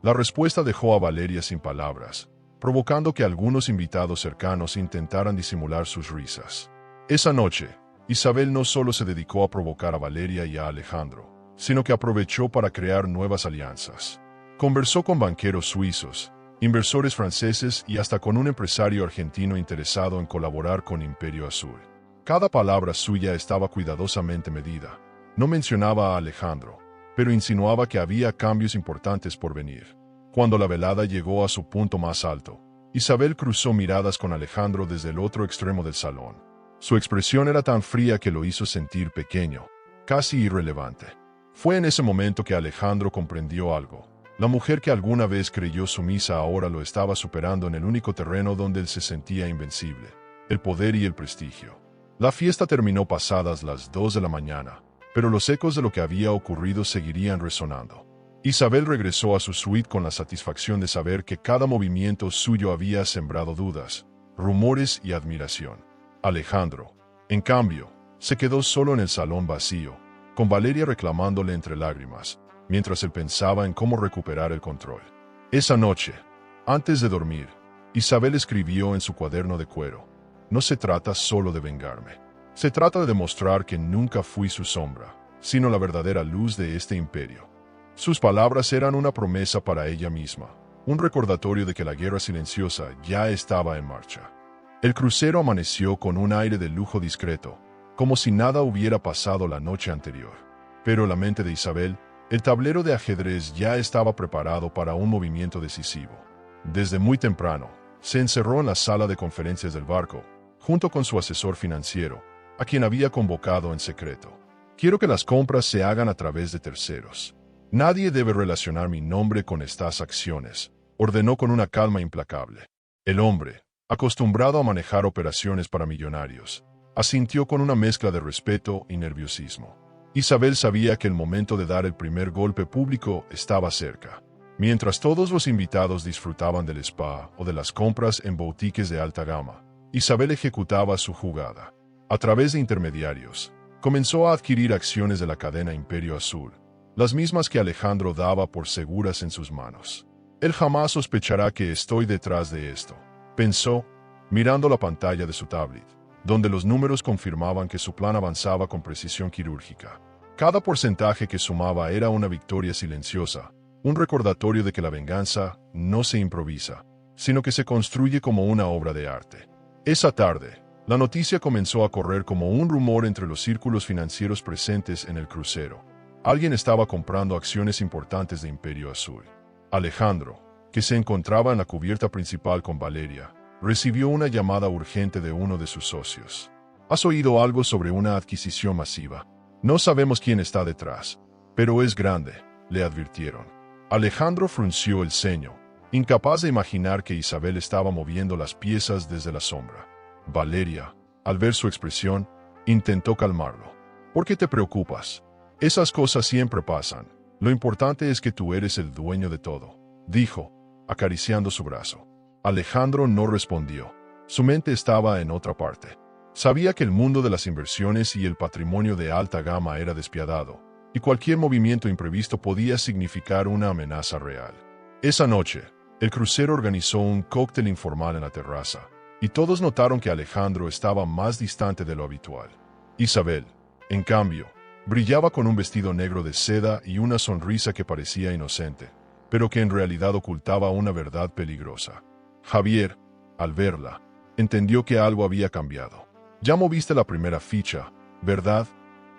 [SPEAKER 1] La respuesta dejó a Valeria sin palabras, provocando que algunos invitados cercanos intentaran disimular sus risas. Esa noche, Isabel no solo se dedicó a provocar a Valeria y a Alejandro, sino que aprovechó para crear nuevas alianzas. Conversó con banqueros suizos, inversores franceses y hasta con un empresario argentino interesado en colaborar con Imperio Azul. Cada palabra suya estaba cuidadosamente medida. No mencionaba a Alejandro, pero insinuaba que había cambios importantes por venir. Cuando la velada llegó a su punto más alto, Isabel cruzó miradas con Alejandro desde el otro extremo del salón. Su expresión era tan fría que lo hizo sentir pequeño, casi irrelevante. Fue en ese momento que Alejandro comprendió algo. La mujer que alguna vez creyó sumisa ahora lo estaba superando en el único terreno donde él se sentía invencible: el poder y el prestigio. La fiesta terminó pasadas las 2 de la mañana, pero los ecos de lo que había ocurrido seguirían resonando. Isabel regresó a su suite con la satisfacción de saber que cada movimiento suyo había sembrado dudas, rumores y admiración. Alejandro, en cambio, se quedó solo en el salón vacío, con Valeria reclamándole entre lágrimas, mientras él pensaba en cómo recuperar el control. Esa noche, antes de dormir, Isabel escribió en su cuaderno de cuero: «No se trata solo de vengarme. Se trata de demostrar que nunca fui su sombra, sino la verdadera luz de este imperio». Sus palabras eran una promesa para ella misma, un recordatorio de que la guerra silenciosa ya estaba en marcha. El crucero amaneció con un aire de lujo discreto, como si nada hubiera pasado la noche anterior. Pero en la mente de Isabel, el tablero de ajedrez ya estaba preparado para un movimiento decisivo. Desde muy temprano, se encerró en la sala de conferencias del barco, junto con su asesor financiero, a quien había convocado en secreto. «Quiero que las compras se hagan a través de terceros. Nadie debe relacionar mi nombre con estas acciones», ordenó con una calma implacable. El hombre, acostumbrado a manejar operaciones para millonarios, asintió con una mezcla de respeto y nerviosismo. Isabel sabía que el momento de dar el primer golpe público estaba cerca. Mientras todos los invitados disfrutaban del spa o de las compras en boutiques de alta gama, Isabel ejecutaba su jugada. A través de intermediarios, comenzó a adquirir acciones de la cadena Imperio Azul, las mismas que Alejandro daba por seguras en sus manos. «Él jamás sospechará que estoy detrás de esto», pensó, mirando la pantalla de su tablet, donde los números confirmaban que su plan avanzaba con precisión quirúrgica. Cada porcentaje que sumaba era una victoria silenciosa, un recordatorio de que la venganza no se improvisa, sino que se construye como una obra de arte. Esa tarde, la noticia comenzó a correr como un rumor entre los círculos financieros presentes en el crucero. Alguien estaba comprando acciones importantes de Imperio Azul. Alejandro, que se encontraba en la cubierta principal con Valeria, recibió una llamada urgente de uno de sus socios. «¿Has oído algo sobre una adquisición masiva? No sabemos quién está detrás, pero es grande», le advirtieron. Alejandro frunció el ceño, incapaz de imaginar que Isabel estaba moviendo las piezas desde la sombra. Valeria, al ver su expresión, intentó calmarlo. ¿Por qué te preocupas? Esas cosas siempre pasan. Lo importante es que tú eres el dueño de todo, dijo, acariciando su brazo. Alejandro no respondió. Su mente estaba en otra parte. Sabía que el mundo de las inversiones y el patrimonio de alta gama era despiadado, y cualquier movimiento imprevisto podía significar una amenaza real. Esa noche, el crucero organizó un cóctel informal en la terraza, y todos notaron que Alejandro estaba más distante de lo habitual. Isabel, en cambio, brillaba con un vestido negro de seda y una sonrisa que parecía inocente, pero que en realidad ocultaba una verdad peligrosa. Javier, al verla, entendió que algo había cambiado. «Ya moviste la primera ficha, ¿verdad?»,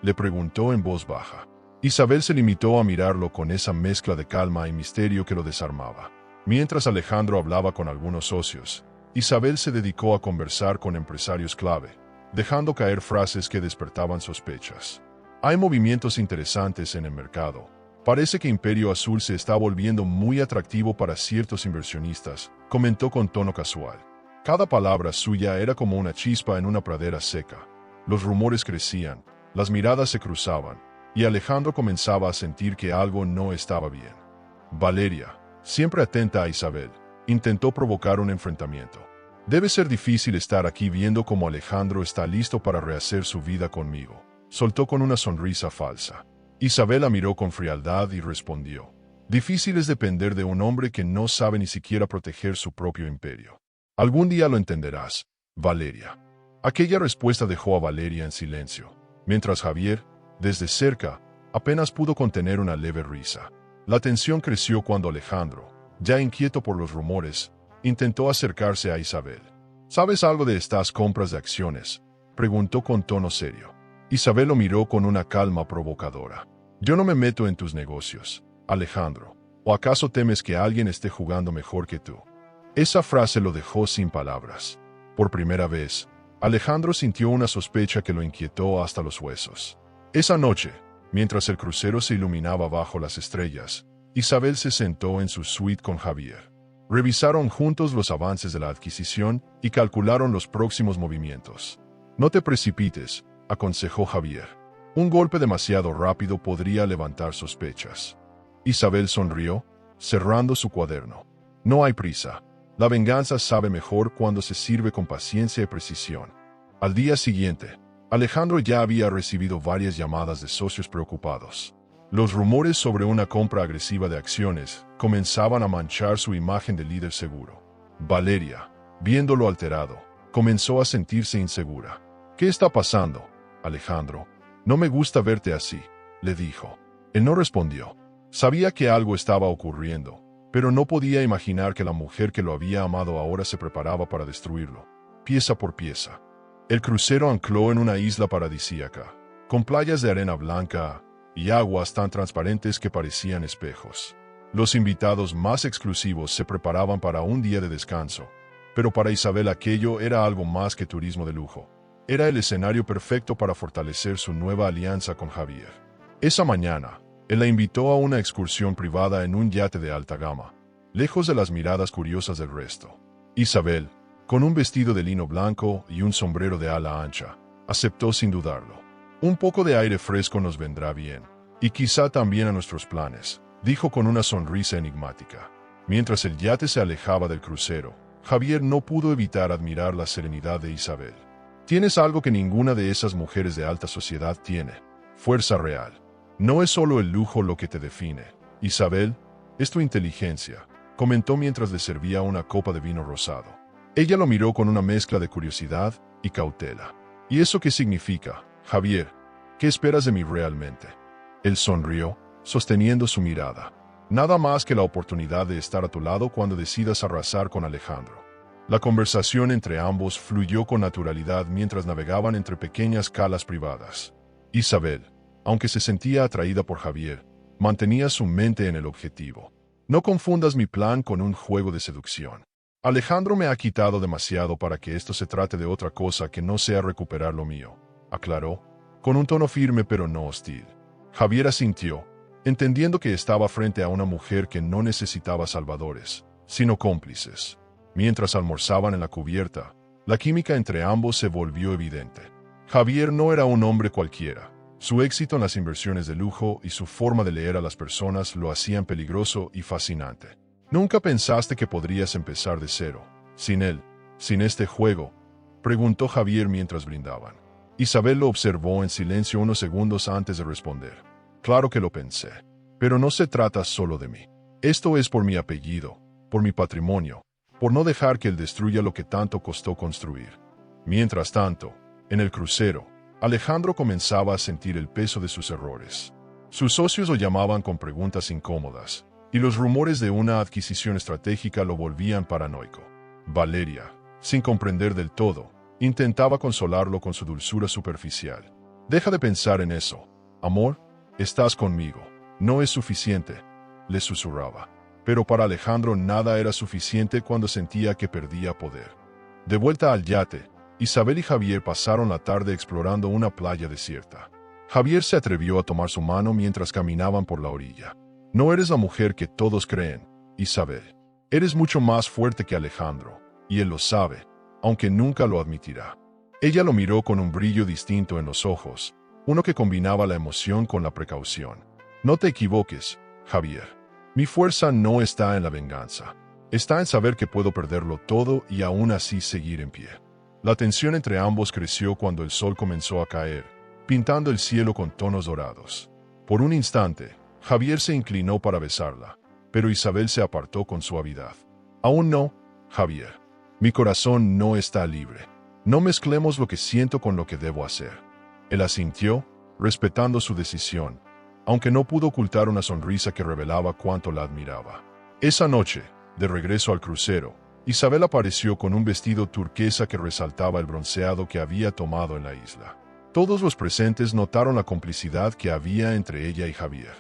[SPEAKER 1] le preguntó en voz baja. Isabel se limitó a mirarlo con esa mezcla de calma y misterio que lo desarmaba. Mientras Alejandro hablaba con algunos socios, Isabel se dedicó a conversar con empresarios clave, dejando caer frases que despertaban sospechas. «Hay movimientos interesantes en el mercado. Parece que Imperio Azul se está volviendo muy atractivo para ciertos inversionistas», comentó con tono casual. Cada palabra suya era como una chispa en una pradera seca. Los rumores crecían, las miradas se cruzaban, y Alejandro comenzaba a sentir que algo no estaba bien. Valeria, siempre atenta a Isabel, intentó provocar un enfrentamiento. «Debe ser difícil estar aquí viendo cómo Alejandro está listo para rehacer su vida conmigo», soltó con una sonrisa falsa. Isabel la miró con frialdad y respondió: «Difícil es depender de un hombre que no sabe ni siquiera proteger su propio imperio. Algún día lo entenderás, Valeria». Aquella respuesta dejó a Valeria en silencio, mientras Javier, desde cerca, apenas pudo contener una leve risa. La tensión creció cuando Alejandro, ya inquieto por los rumores, intentó acercarse a Isabel. «¿Sabes algo de estas compras de acciones?», preguntó con tono serio. Isabel lo miró con una calma provocadora. «Yo no me meto en tus negocios, Alejandro. ¿O acaso temes que alguien esté jugando mejor que tú?». Esa frase lo dejó sin palabras. Por primera vez, Alejandro sintió una sospecha que lo inquietó hasta los huesos. Esa noche, mientras el crucero se iluminaba bajo las estrellas, Isabel se sentó en su suite con Javier. Revisaron juntos los avances de la adquisición y calcularon los próximos movimientos. «No te precipites», aconsejó Javier. «Un golpe demasiado rápido podría levantar sospechas». Isabel sonrió, cerrando su cuaderno. «No hay prisa. La venganza sabe mejor cuando se sirve con paciencia y precisión». Al día siguiente, Alejandro ya había recibido varias llamadas de socios preocupados. Los rumores sobre una compra agresiva de acciones comenzaban a manchar su imagen de líder seguro. Valeria, viéndolo alterado, comenzó a sentirse insegura. «¿Qué está pasando, Alejandro? No me gusta verte así», le dijo. Él no respondió. Sabía que algo estaba ocurriendo, pero no podía imaginar que la mujer que lo había amado ahora se preparaba para destruirlo, pieza por pieza. El crucero ancló en una isla paradisíaca, con playas de arena blanca y aguas tan transparentes que parecían espejos. Los invitados más exclusivos se preparaban para un día de descanso, pero para Isabel aquello era algo más que turismo de lujo. Era el escenario perfecto para fortalecer su nueva alianza con Javier. Esa mañana, él la invitó a una excursión privada en un yate de alta gama, lejos de las miradas curiosas del resto. Isabel, con un vestido de lino blanco y un sombrero de ala ancha, aceptó sin dudarlo. «Un poco de aire fresco nos vendrá bien, y quizá también a nuestros planes», dijo con una sonrisa enigmática. Mientras el yate se alejaba del crucero, Javier no pudo evitar admirar la serenidad de Isabel. «Tienes algo que ninguna de esas mujeres de alta sociedad tiene: fuerza real. No es solo el lujo lo que te define, Isabel, es tu inteligencia», comentó mientras le servía una copa de vino rosado. Ella lo miró con una mezcla de curiosidad y cautela. «¿Y eso qué significa, Javier? ¿Qué esperas de mí realmente?». Él sonrió, sosteniendo su mirada. «Nada más que la oportunidad de estar a tu lado cuando decidas arrasar con Alejandro». La conversación entre ambos fluyó con naturalidad mientras navegaban entre pequeñas calas privadas. Isabel, aunque se sentía atraída por Javier, mantenía su mente en el objetivo. «No confundas mi plan con un juego de seducción. Alejandro me ha quitado demasiado para que esto se trate de otra cosa que no sea recuperar lo mío», aclaró, con un tono firme pero no hostil. Javier asintió, entendiendo que estaba frente a una mujer que no necesitaba salvadores, sino cómplices. Mientras almorzaban en la cubierta, la química entre ambos se volvió evidente. Javier no era un hombre cualquiera. Su éxito en las inversiones de lujo y su forma de leer a las personas lo hacían peligroso y fascinante. ¿Nunca pensaste que podrías empezar de cero, sin él, sin este juego?, preguntó Javier mientras brindaban. Isabel lo observó en silencio unos segundos antes de responder. Claro que lo pensé, pero no se trata solo de mí. Esto es por mi apellido, por mi patrimonio, por no dejar que él destruya lo que tanto costó construir. Mientras tanto, en el crucero, Alejandro comenzaba a sentir el peso de sus errores. Sus socios lo llamaban con preguntas incómodas, y los rumores de una adquisición estratégica lo volvían paranoico. Valeria, sin comprender del todo, intentaba consolarlo con su dulzura superficial. «Deja de pensar en eso. Amor, estás conmigo. No es suficiente», le susurraba. Pero para Alejandro nada era suficiente cuando sentía que perdía poder. De vuelta al yate, Isabel y Javier pasaron la tarde explorando una playa desierta. Javier se atrevió a tomar su mano mientras caminaban por la orilla. «No eres la mujer que todos creen, Isabel. Eres mucho más fuerte que Alejandro, y él lo sabe, aunque nunca lo admitirá». Ella lo miró con un brillo distinto en los ojos, uno que combinaba la emoción con la precaución. «No te equivoques, Javier. Mi fuerza no está en la venganza. Está en saber que puedo perderlo todo y aún así seguir en pie». La tensión entre ambos creció cuando el sol comenzó a caer, pintando el cielo con tonos dorados. Por un instante, Javier se inclinó para besarla, pero Isabel se apartó con suavidad. «Aún no, Javier. Mi corazón no está libre. No mezclemos lo que siento con lo que debo hacer». Él asintió, respetando su decisión, aunque no pudo ocultar una sonrisa que revelaba cuánto la admiraba. Esa noche, de regreso al crucero, Isabel apareció con un vestido turquesa que resaltaba el bronceado que había tomado en la isla. Todos los presentes notaron la complicidad que había entre ella y Javier.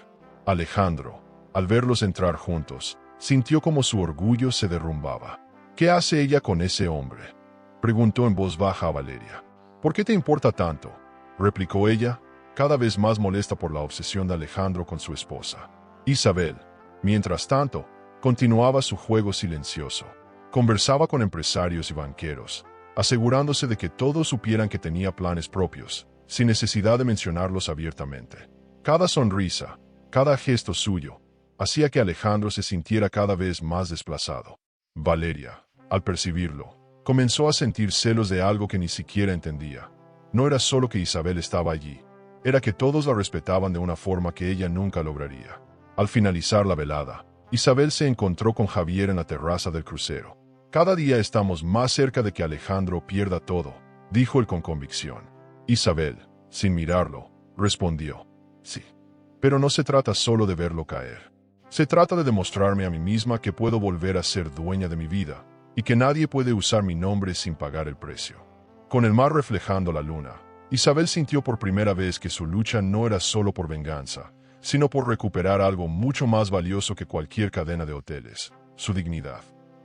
[SPEAKER 1] Alejandro, al verlos entrar juntos, sintió como su orgullo se derrumbaba. «¿Qué hace ella con ese hombre?», preguntó en voz baja a Valeria. «¿Por qué te importa tanto?», replicó ella, cada vez más molesta por la obsesión de Alejandro con su esposa. Isabel, mientras tanto, continuaba su juego silencioso. Conversaba con empresarios y banqueros, asegurándose de que todos supieran que tenía planes propios, sin necesidad de mencionarlos abiertamente. Cada sonrisa, cada gesto suyo, hacía que Alejandro se sintiera cada vez más desplazado. Valeria, al percibirlo, comenzó a sentir celos de algo que ni siquiera entendía. No era solo que Isabel estaba allí, era que todos la respetaban de una forma que ella nunca lograría. Al finalizar la velada, Isabel se encontró con Javier en la terraza del crucero. «Cada día estamos más cerca de que Alejandro pierda todo», dijo él con convicción. Isabel, sin mirarlo, respondió: «Sí. Pero no se trata solo de verlo caer. Se trata de demostrarme a mí misma que puedo volver a ser dueña de mi vida y que nadie puede usar mi nombre sin pagar el precio». Con el mar reflejando la luna, Isabel sintió por primera vez que su lucha no era solo por venganza, sino por recuperar algo mucho más valioso que cualquier cadena de hoteles: su dignidad.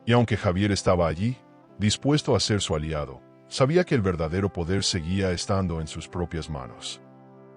[SPEAKER 1] Y aunque Javier estaba allí, dispuesto a ser su aliado, sabía que el verdadero poder seguía estando en sus propias manos.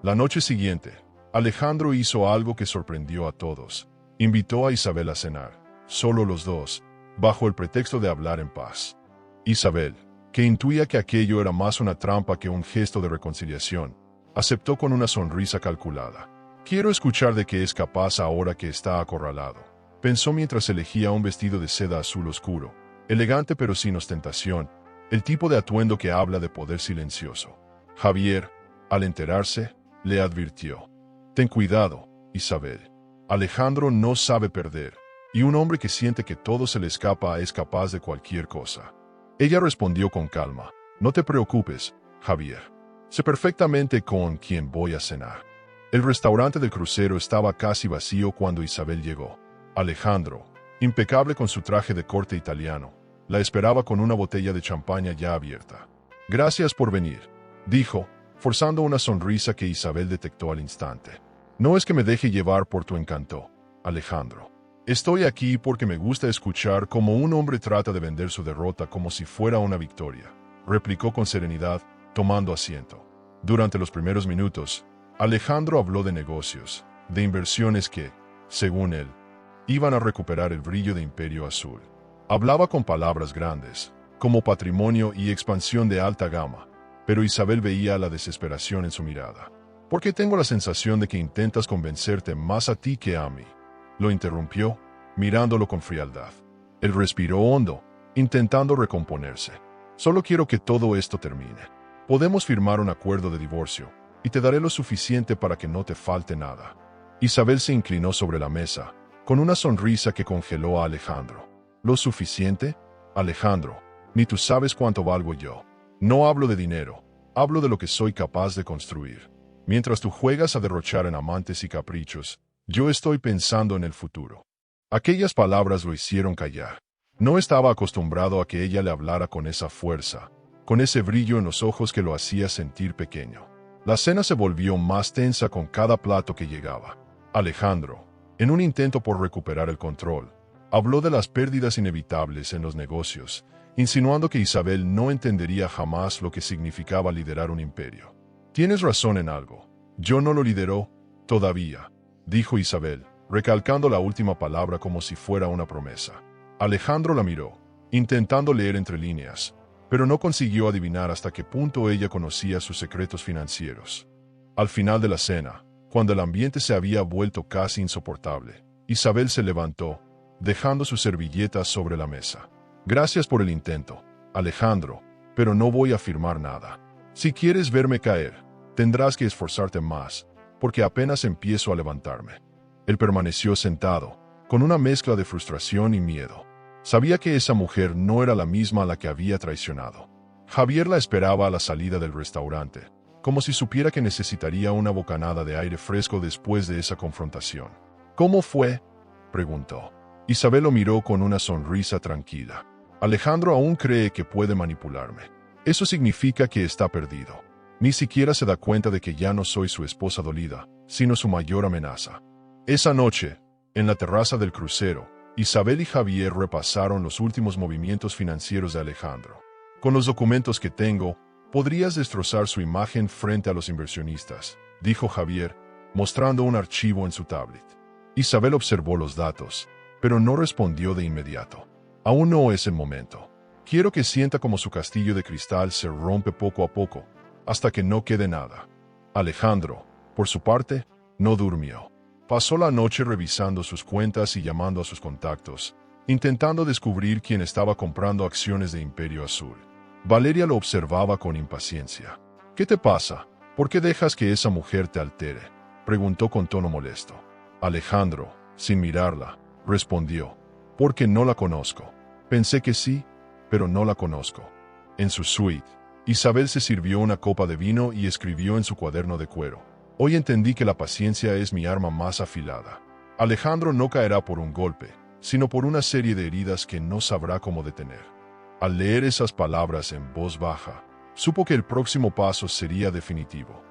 [SPEAKER 1] La noche siguiente, Alejandro hizo algo que sorprendió a todos. Invitó a Isabel a cenar, solo los dos, bajo el pretexto de hablar en paz. Isabel, que intuía que aquello era más una trampa que un gesto de reconciliación, aceptó con una sonrisa calculada. «Quiero escuchar de qué es capaz ahora que está acorralado», pensó mientras elegía un vestido de seda azul oscuro, elegante pero sin ostentación, el tipo de atuendo que habla de poder silencioso. Javier, al enterarse, le advirtió: «Ten cuidado, Isabel. Alejandro no sabe perder, y un hombre que siente que todo se le escapa es capaz de cualquier cosa». Ella respondió con calma: «No te preocupes, Javier. Sé perfectamente con quién voy a cenar». El restaurante del crucero estaba casi vacío cuando Isabel llegó. Alejandro, impecable con su traje de corte italiano, la esperaba con una botella de champaña ya abierta. «Gracias por venir», dijo, forzando una sonrisa que Isabel detectó al instante. «No es que me deje llevar por tu encanto, Alejandro. Estoy aquí porque me gusta escuchar cómo un hombre trata de vender su derrota como si fuera una victoria», replicó con serenidad, tomando asiento. Durante los primeros minutos, Alejandro habló de negocios, de inversiones que, según él, iban a recuperar el brillo de Imperio Azul. Hablaba con palabras grandes, como patrimonio y expansión de alta gama, pero Isabel veía la desesperación en su mirada. ¿Por qué tengo la sensación de que intentas convencerte más a ti que a mí? Lo interrumpió, mirándolo con frialdad. Él respiró hondo, intentando recomponerse. Solo quiero que todo esto termine. Podemos firmar un acuerdo de divorcio, y te daré lo suficiente para que no te falte nada. Isabel se inclinó sobre la mesa, con una sonrisa que congeló a Alejandro. ¿Lo suficiente? Alejandro, ni tú sabes cuánto valgo yo. No hablo de dinero, hablo de lo que soy capaz de construir. Mientras tú juegas a derrochar en amantes y caprichos, yo estoy pensando en el futuro. Aquellas palabras lo hicieron callar. No estaba acostumbrado a que ella le hablara con esa fuerza, con ese brillo en los ojos que lo hacía sentir pequeño. La cena se volvió más tensa con cada plato que llegaba. Alejandro, en un intento por recuperar el control, habló de las pérdidas inevitables en los negocios, insinuando que Isabel no entendería jamás lo que significaba liderar un imperio. Tienes razón en algo. Yo no lo lidero, todavía, dijo Isabel, recalcando la última palabra como si fuera una promesa. Alejandro la miró, intentando leer entre líneas, pero no consiguió adivinar hasta qué punto ella conocía sus secretos financieros. Al final de la cena, cuando el ambiente se había vuelto casi insoportable, Isabel se levantó, dejando sus servilletas sobre la mesa. Gracias por el intento, Alejandro, pero no voy a firmar nada. Si quieres verme caer, tendrás que esforzarte más, porque apenas empiezo a levantarme. Él permaneció sentado, con una mezcla de frustración y miedo. Sabía que esa mujer no era la misma a la que había traicionado. Javier la esperaba a la salida del restaurante, como si supiera que necesitaría una bocanada de aire fresco después de esa confrontación. ¿Cómo fue?, preguntó. Isabel lo miró con una sonrisa tranquila. Alejandro aún cree que puede manipularme. Eso significa que está perdido. Ni siquiera se da cuenta de que ya no soy su esposa dolida, sino su mayor amenaza. Esa noche, en la terraza del crucero, Isabel y Javier repasaron los últimos movimientos financieros de Alejandro. Con los documentos que tengo, podrías destrozar su imagen frente a los inversionistas, dijo Javier, mostrando un archivo en su tablet. Isabel observó los datos, pero no respondió de inmediato. Aún no es el momento. Quiero que sienta como su castillo de cristal se rompe poco a poco, hasta que no quede nada. Alejandro, por su parte, no durmió. Pasó la noche revisando sus cuentas y llamando a sus contactos, intentando descubrir quién estaba comprando acciones de Imperio Azul. Valeria lo observaba con impaciencia. ¿Qué te pasa? ¿Por qué dejas que esa mujer te altere?, preguntó con tono molesto. Alejandro, sin mirarla, respondió. Porque no la conozco. Pensé que sí, pero no la conozco. En su suite, Isabel se sirvió una copa de vino y escribió en su cuaderno de cuero. Hoy entendí que la paciencia es mi arma más afilada. Alejandro no caerá por un golpe, sino por una serie de heridas que no sabrá cómo detener. Al leer esas palabras en voz baja, supo que el próximo paso sería definitivo.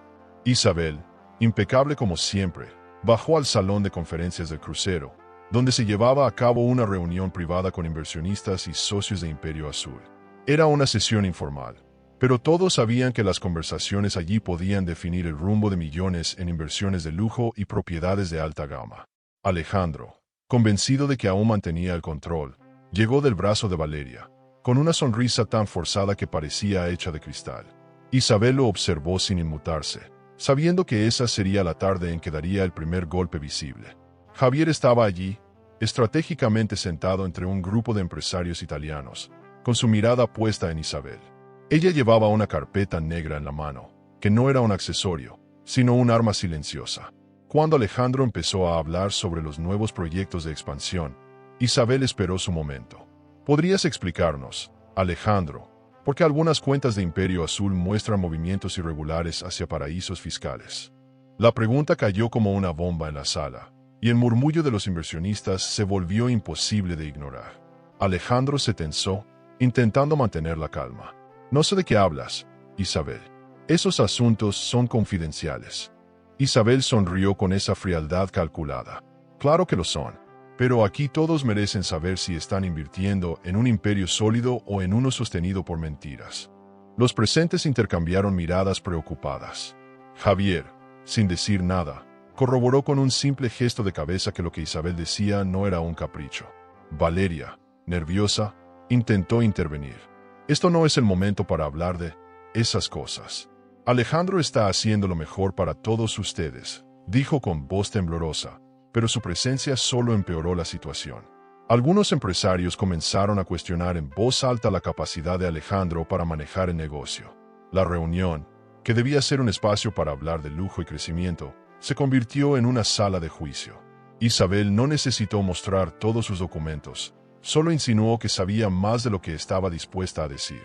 [SPEAKER 1] Isabel, impecable como siempre, bajó al salón de conferencias del crucero, donde se llevaba a cabo una reunión privada con inversionistas y socios de Imperio Azul. Era una sesión informal, pero todos sabían que las conversaciones allí podían definir el rumbo de millones en inversiones de lujo y propiedades de alta gama. Alejandro, convencido de que aún mantenía el control, llegó del brazo de Valeria, con una sonrisa tan forzada que parecía hecha de cristal. Isabel lo observó sin inmutarse, sabiendo que esa sería la tarde en que daría el primer golpe visible. Javier estaba allí, estratégicamente sentado entre un grupo de empresarios italianos, con su mirada puesta en Isabel. Ella llevaba una carpeta negra en la mano, que no era un accesorio, sino un arma silenciosa. Cuando Alejandro empezó a hablar sobre los nuevos proyectos de expansión, Isabel esperó su momento. ¿Podrías explicarnos, Alejandro, por qué algunas cuentas de Imperio Azul muestran movimientos irregulares hacia paraísos fiscales? La pregunta cayó como una bomba en la sala, y el murmullo de los inversionistas se volvió imposible de ignorar. Alejandro se tensó, intentando mantener la calma. No sé de qué hablas, Isabel. Esos asuntos son confidenciales. Isabel sonrió con esa frialdad calculada. Claro que lo son, pero aquí todos merecen saber si están invirtiendo en un imperio sólido o en uno sostenido por mentiras. Los presentes intercambiaron miradas preocupadas. Javier, sin decir nada, corroboró con un simple gesto de cabeza que lo que Isabel decía no era un capricho. Valeria, nerviosa, intentó intervenir. Esto no es el momento para hablar de esas cosas. Alejandro está haciendo lo mejor para todos ustedes, dijo con voz temblorosa, pero su presencia solo empeoró la situación. Algunos empresarios comenzaron a cuestionar en voz alta la capacidad de Alejandro para manejar el negocio. La reunión, que debía ser un espacio para hablar de lujo y crecimiento, se convirtió en una sala de juicio. Isabel no necesitó mostrar todos sus documentos, solo insinuó que sabía más de lo que estaba dispuesta a decir.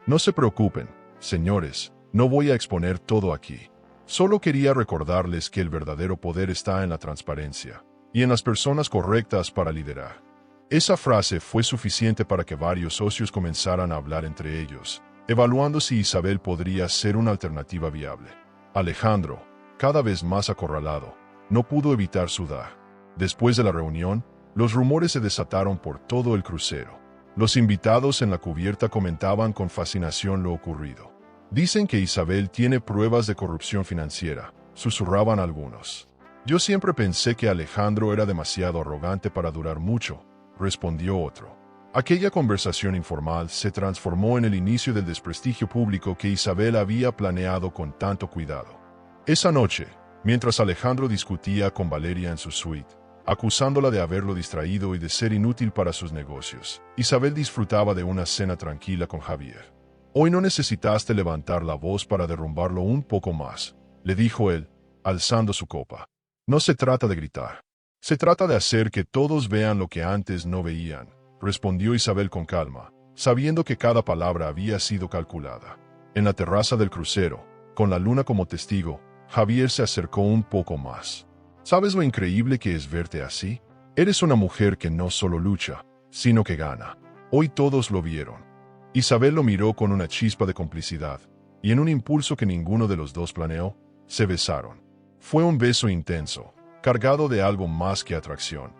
[SPEAKER 1] No se preocupen, señores, no voy a exponer todo aquí. Solo quería recordarles que el verdadero poder está en la transparencia y en las personas correctas para liderar. Esa frase fue suficiente para que varios socios comenzaran a hablar entre ellos, evaluando si Isabel podría ser una alternativa viable. Alejandro, cada vez más acorralado, no pudo evitar sudar. Después de la reunión, los rumores se desataron por todo el crucero. Los invitados en la cubierta comentaban con fascinación lo ocurrido. Dicen que Isabel tiene pruebas de corrupción financiera, susurraban algunos. Yo siempre pensé que Alejandro era demasiado arrogante para durar mucho, respondió otro. Aquella conversación informal se transformó en el inicio del desprestigio público que Isabel había planeado con tanto cuidado. Esa noche, mientras Alejandro discutía con Valeria en su suite, acusándola de haberlo distraído y de ser inútil para sus negocios, Isabel disfrutaba de una cena tranquila con Javier. Hoy no necesitaste levantar la voz para derrumbarlo un poco más, le dijo él, alzando su copa. No se trata de gritar. Se trata de hacer que todos vean lo que antes no veían, respondió Isabel con calma, sabiendo que cada palabra había sido calculada. En la terraza del crucero, con la luna como testigo, Javier se acercó un poco más. ¿Sabes lo increíble que es verte así? Eres una mujer que no solo lucha, sino que gana. Hoy todos lo vieron. Isabel lo miró con una chispa de complicidad, y en un impulso que ninguno de los dos planeó, se besaron. Fue un beso intenso, cargado de algo más que atracción.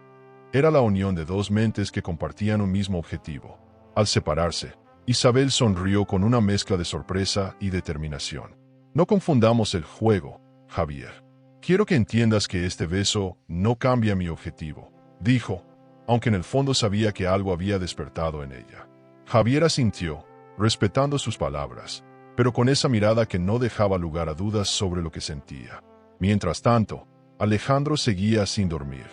[SPEAKER 1] Era la unión de dos mentes que compartían un mismo objetivo. Al separarse, Isabel sonrió con una mezcla de sorpresa y determinación. No confundamos el juego, Javier. Quiero que entiendas que este beso no cambia mi objetivo, dijo, aunque en el fondo sabía que algo había despertado en ella. Javier asintió, respetando sus palabras, pero con esa mirada que no dejaba lugar a dudas sobre lo que sentía. Mientras tanto, Alejandro seguía sin dormir.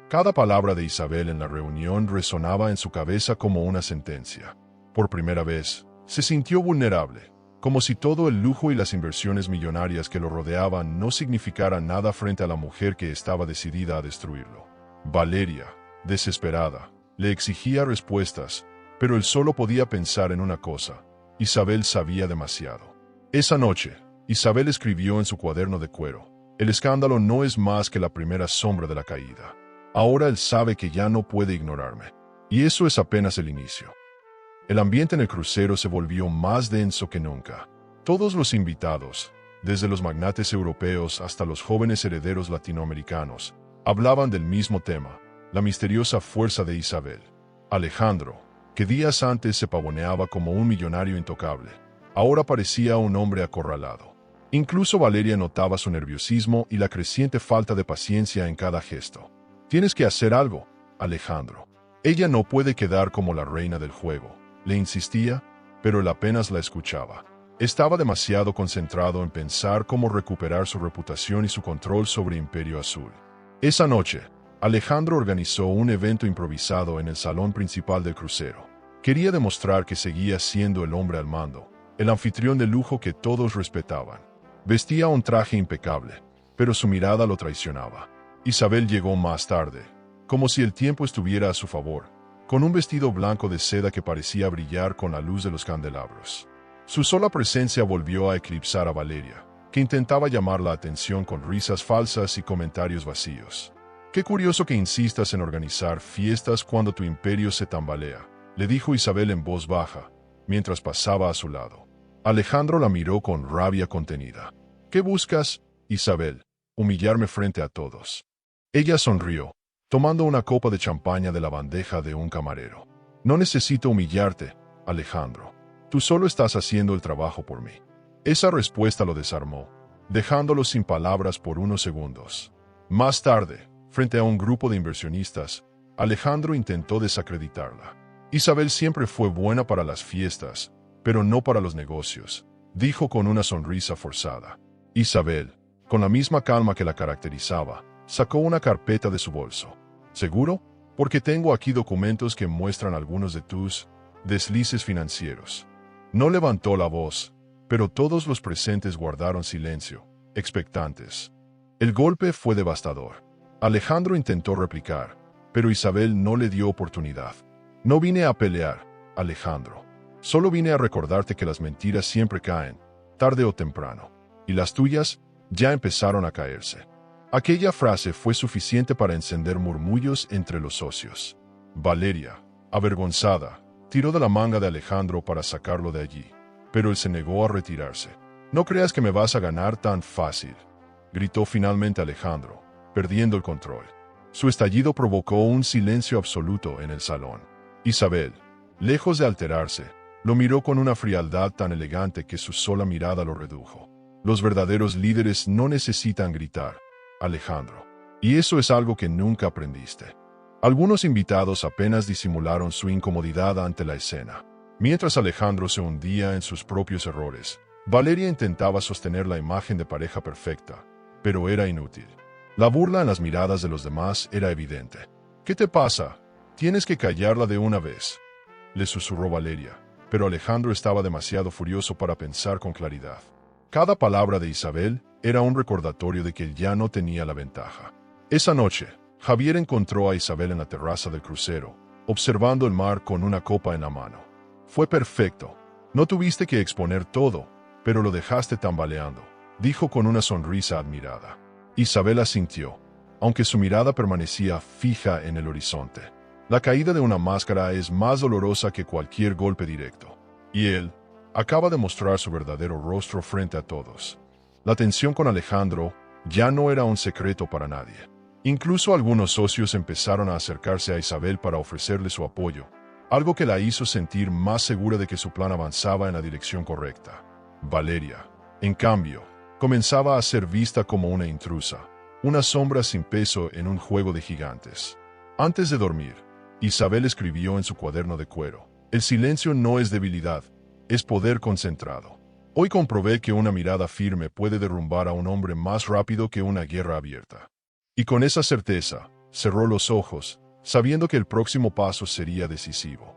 [SPEAKER 1] Cada palabra de Isabel en la reunión resonaba en su cabeza como una sentencia. Por primera vez, se sintió vulnerable, como si todo el lujo y las inversiones millonarias que lo rodeaban no significaran nada frente a la mujer que estaba decidida a destruirlo. Valeria, desesperada, le exigía respuestas, pero él solo podía pensar en una cosa: Isabel sabía demasiado. Esa noche, Isabel escribió en su cuaderno de cuero: el escándalo no es más que la primera sombra de la caída. Ahora él sabe que ya no puede ignorarme. Y eso es apenas el inicio. El ambiente en el crucero se volvió más denso que nunca. Todos los invitados, desde los magnates europeos hasta los jóvenes herederos latinoamericanos, hablaban del mismo tema: la misteriosa fuerza de Isabel. Alejandro, que días antes se pavoneaba como un millonario intocable, ahora parecía un hombre acorralado. Incluso Valeria notaba su nerviosismo y la creciente falta de paciencia en cada gesto. Tienes que hacer algo, Alejandro. Ella no puede quedar como la reina del juego, le insistía, pero él apenas la escuchaba. Estaba demasiado concentrado en pensar cómo recuperar su reputación y su control sobre Imperio Azul. Esa noche, Alejandro organizó un evento improvisado en el salón principal del crucero. Quería demostrar que seguía siendo el hombre al mando, el anfitrión de lujo que todos respetaban. Vestía un traje impecable, pero su mirada lo traicionaba. Isabel llegó más tarde, como si el tiempo estuviera a su favor, con un vestido blanco de seda que parecía brillar con la luz de los candelabros. Su sola presencia volvió a eclipsar a Valeria, que intentaba llamar la atención con risas falsas y comentarios vacíos. «Qué curioso que insistas en organizar fiestas cuando tu imperio se tambalea», le dijo Isabel en voz baja, mientras pasaba a su lado. Alejandro la miró con rabia contenida. «¿Qué buscas, Isabel? Humillarme frente a todos». Ella sonrió, tomando una copa de champaña de la bandeja de un camarero. «No necesito humillarte, Alejandro. Tú solo estás haciendo el trabajo por mí». Esa respuesta lo desarmó, dejándolo sin palabras por unos segundos. Más tarde, frente a un grupo de inversionistas, Alejandro intentó desacreditarla. Isabel siempre fue buena para las fiestas, pero no para los negocios, dijo con una sonrisa forzada. Isabel, con la misma calma que la caracterizaba, sacó una carpeta de su bolso. ¿Seguro? Porque tengo aquí documentos que muestran algunos de tus deslices financieros. No levantó la voz, pero todos los presentes guardaron silencio, expectantes. El golpe fue devastador. Alejandro intentó replicar, pero Isabel no le dio oportunidad. No vine a pelear, Alejandro. Solo vine a recordarte que las mentiras siempre caen, tarde o temprano, y las tuyas ya empezaron a caerse. Aquella frase fue suficiente para encender murmullos entre los socios. Valeria, avergonzada, tiró de la manga de Alejandro para sacarlo de allí, pero él se negó a retirarse. «No creas que me vas a ganar tan fácil», gritó finalmente Alejandro, perdiendo el control. Su estallido provocó un silencio absoluto en el salón. Isabel, lejos de alterarse, lo miró con una frialdad tan elegante que su sola mirada lo redujo. Los verdaderos líderes no necesitan gritar, Alejandro. Y eso es algo que nunca aprendiste. Algunos invitados apenas disimularon su incomodidad ante la escena. Mientras Alejandro se hundía en sus propios errores, Valeria intentaba sostener la imagen de pareja perfecta, pero era inútil. La burla en las miradas de los demás era evidente. «¿Qué te pasa? Tienes que callarla de una vez», le susurró Valeria, pero Alejandro estaba demasiado furioso para pensar con claridad. Cada palabra de Isabel era un recordatorio de que él ya no tenía la ventaja. Esa noche, Javier encontró a Isabel en la terraza del crucero, observando el mar con una copa en la mano. «Fue perfecto. No tuviste que exponer todo, pero lo dejaste tambaleando», dijo con una sonrisa admirada. Isabel asintió, aunque su mirada permanecía fija en el horizonte. La caída de una máscara es más dolorosa que cualquier golpe directo. Y él acaba de mostrar su verdadero rostro frente a todos. La tensión con Alejandro ya no era un secreto para nadie. Incluso algunos socios empezaron a acercarse a Isabel para ofrecerle su apoyo, algo que la hizo sentir más segura de que su plan avanzaba en la dirección correcta. Valeria, en cambio, comenzaba a ser vista como una intrusa, una sombra sin peso en un juego de gigantes. Antes de dormir, Isabel escribió en su cuaderno de cuero: «El silencio no es debilidad, es poder concentrado. Hoy comprobé que una mirada firme puede derrumbar a un hombre más rápido que una guerra abierta». Y con esa certeza, cerró los ojos, sabiendo que el próximo paso sería decisivo.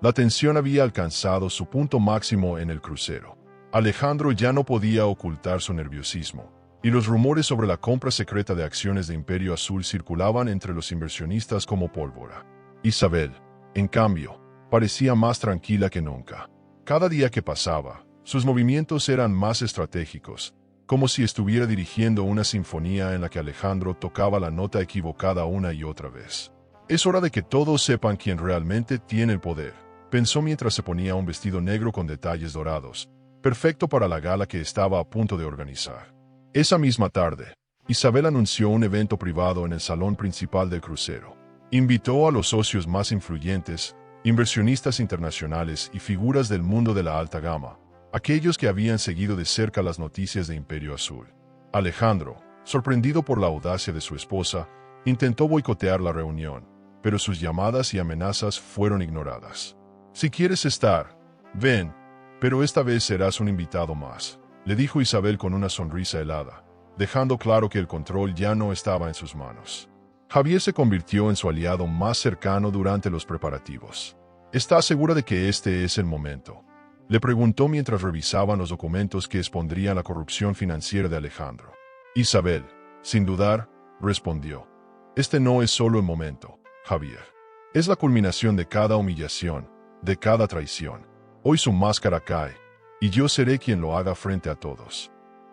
[SPEAKER 1] La tensión había alcanzado su punto máximo en el crucero. Alejandro ya no podía ocultar su nerviosismo, y los rumores sobre la compra secreta de acciones de Imperio Azul circulaban entre los inversionistas como pólvora. Isabel, en cambio, parecía más tranquila que nunca. Cada día que pasaba, sus movimientos eran más estratégicos, como si estuviera dirigiendo una sinfonía en la que Alejandro tocaba la nota equivocada una y otra vez. «Es hora de que todos sepan quién realmente tiene el poder», pensó mientras se ponía un vestido negro con detalles dorados, perfecto para la gala que estaba a punto de organizar. Esa misma tarde, Isabel anunció un evento privado en el salón principal del crucero. Invitó a los socios más influyentes, inversionistas internacionales y figuras del mundo de la alta gama, aquellos que habían seguido de cerca las noticias de Imperio Azul. Alejandro, sorprendido por la audacia de su esposa, intentó boicotear la reunión, pero sus llamadas y amenazas fueron ignoradas. «Si quieres estar, ven, pero esta vez serás un invitado más», le dijo Isabel con una sonrisa helada, dejando claro que el control ya no estaba en sus manos. Javier se convirtió en su aliado más cercano durante los preparativos. «¿Estás segura de que este es el momento?», le preguntó mientras revisaban los documentos que expondrían la corrupción financiera de Alejandro. Isabel, sin dudar, respondió: «Este no es solo el momento, Javier. Es la culminación de cada humillación, de cada traición. Hoy su máscara cae, y yo seré quien lo haga frente a todos».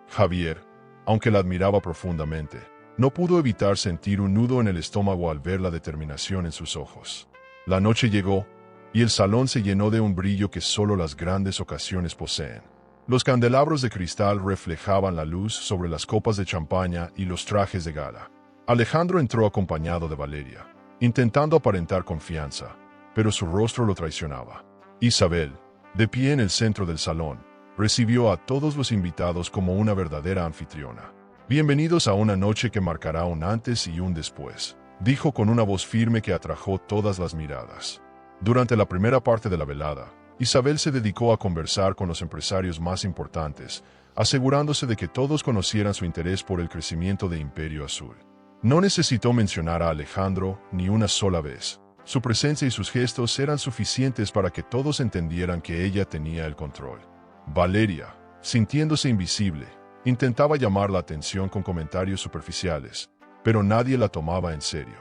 [SPEAKER 1] Javier, aunque la admiraba profundamente, no pudo evitar sentir un nudo en el estómago al ver la determinación en sus ojos. La noche llegó, y el salón se llenó de un brillo que solo las grandes ocasiones poseen. Los candelabros de cristal reflejaban la luz sobre las copas de champaña y los trajes de gala. Alejandro entró acompañado de Valeria, intentando aparentar confianza, pero su rostro lo traicionaba. Isabel, de pie en el centro del salón, recibió a todos los invitados como una verdadera anfitriona. «Bienvenidos a una noche que marcará un antes y un después», dijo con una voz firme que atrajo todas las miradas. Durante la primera parte de la velada, Isabel se dedicó a conversar con los empresarios más importantes, asegurándose de que todos conocieran su interés por el crecimiento de Imperio Azul. No necesitó mencionar a Alejandro ni una sola vez. Su presencia y sus gestos eran suficientes para que todos entendieran que ella tenía el control. Valeria, sintiéndose invisible, intentaba llamar la atención con comentarios superficiales, pero nadie la tomaba en serio.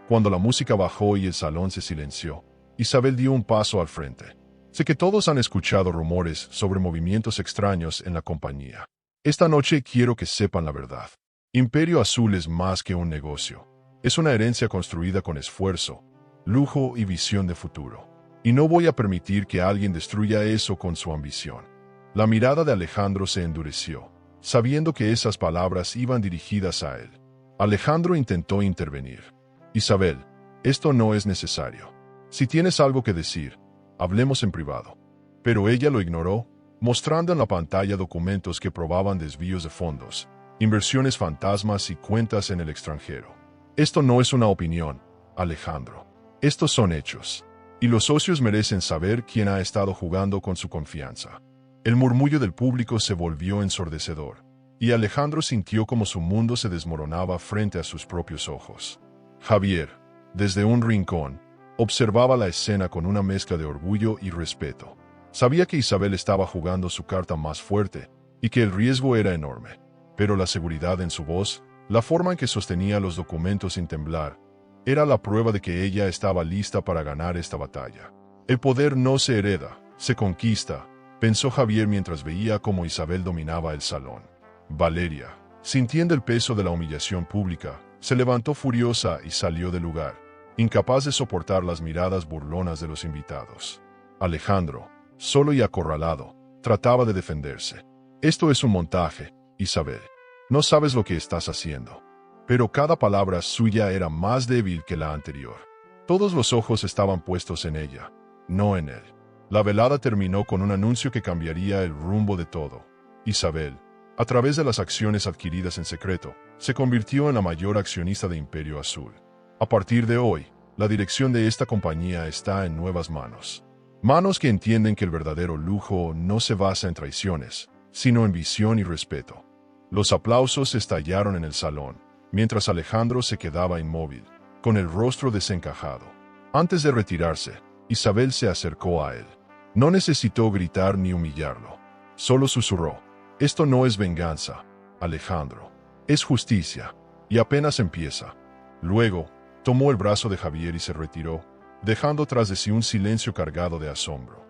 [SPEAKER 1] Cuando la música bajó y el salón se silenció, Isabel dio un paso al frente. Sé que todos han escuchado rumores sobre movimientos extraños en la compañía. Esta noche quiero que sepan la verdad. Imperio Azul es más que un negocio. Es una herencia construida con esfuerzo, lujo y visión de futuro. Y no voy a permitir que alguien destruya eso con su ambición. La mirada de Alejandro se endureció, sabiendo que esas palabras iban dirigidas a él. Alejandro intentó intervenir. Isabel, esto no es necesario. Si tienes algo que decir, hablemos en privado. Pero ella lo ignoró, mostrando en la pantalla documentos que probaban desvíos de fondos, inversiones fantasmas y cuentas en el extranjero. Esto no es una opinión, Alejandro. Estos son hechos. Y los socios merecen saber quién ha estado jugando con su confianza. El murmullo del público se volvió ensordecedor, y Alejandro sintió como su mundo se desmoronaba frente a sus propios ojos. Javier, desde un rincón, observaba la escena con una mezcla de orgullo y respeto. Sabía que Isabel estaba jugando su carta más fuerte, y que el riesgo era enorme. Pero la seguridad en su voz, la forma en que sostenía los documentos sin temblar, era la prueba de que ella estaba lista para ganar esta batalla. El poder no se hereda, se conquista, pensó Javier mientras veía cómo Isabel dominaba el salón. Valeria, sintiendo el peso de la humillación pública, se levantó furiosa y salió del lugar, incapaz de soportar las miradas burlonas de los invitados. Alejandro, solo y acorralado, trataba de defenderse. Esto es un montaje, Isabel. No sabes lo que estás haciendo. Pero cada palabra suya era más débil que la anterior. Todos los ojos estaban puestos en ella, no en él. La velada terminó con un anuncio que cambiaría el rumbo de todo. Isabel, a través de las acciones adquiridas en secreto, se convirtió en la mayor accionista de Imperio Azul. A partir de hoy, la dirección de esta compañía está en nuevas manos. Manos que entienden que el verdadero lujo no se basa en traiciones, sino en visión y respeto. Los aplausos estallaron en el salón, mientras Alejandro se quedaba inmóvil, con el rostro desencajado. Antes de retirarse, Isabel se acercó a él. No necesitó gritar ni humillarlo. Solo susurró: esto no es venganza, Alejandro. Es justicia, y apenas empieza. Luego, tomó el brazo de Javier y se retiró, dejando tras de sí un silencio cargado de asombro.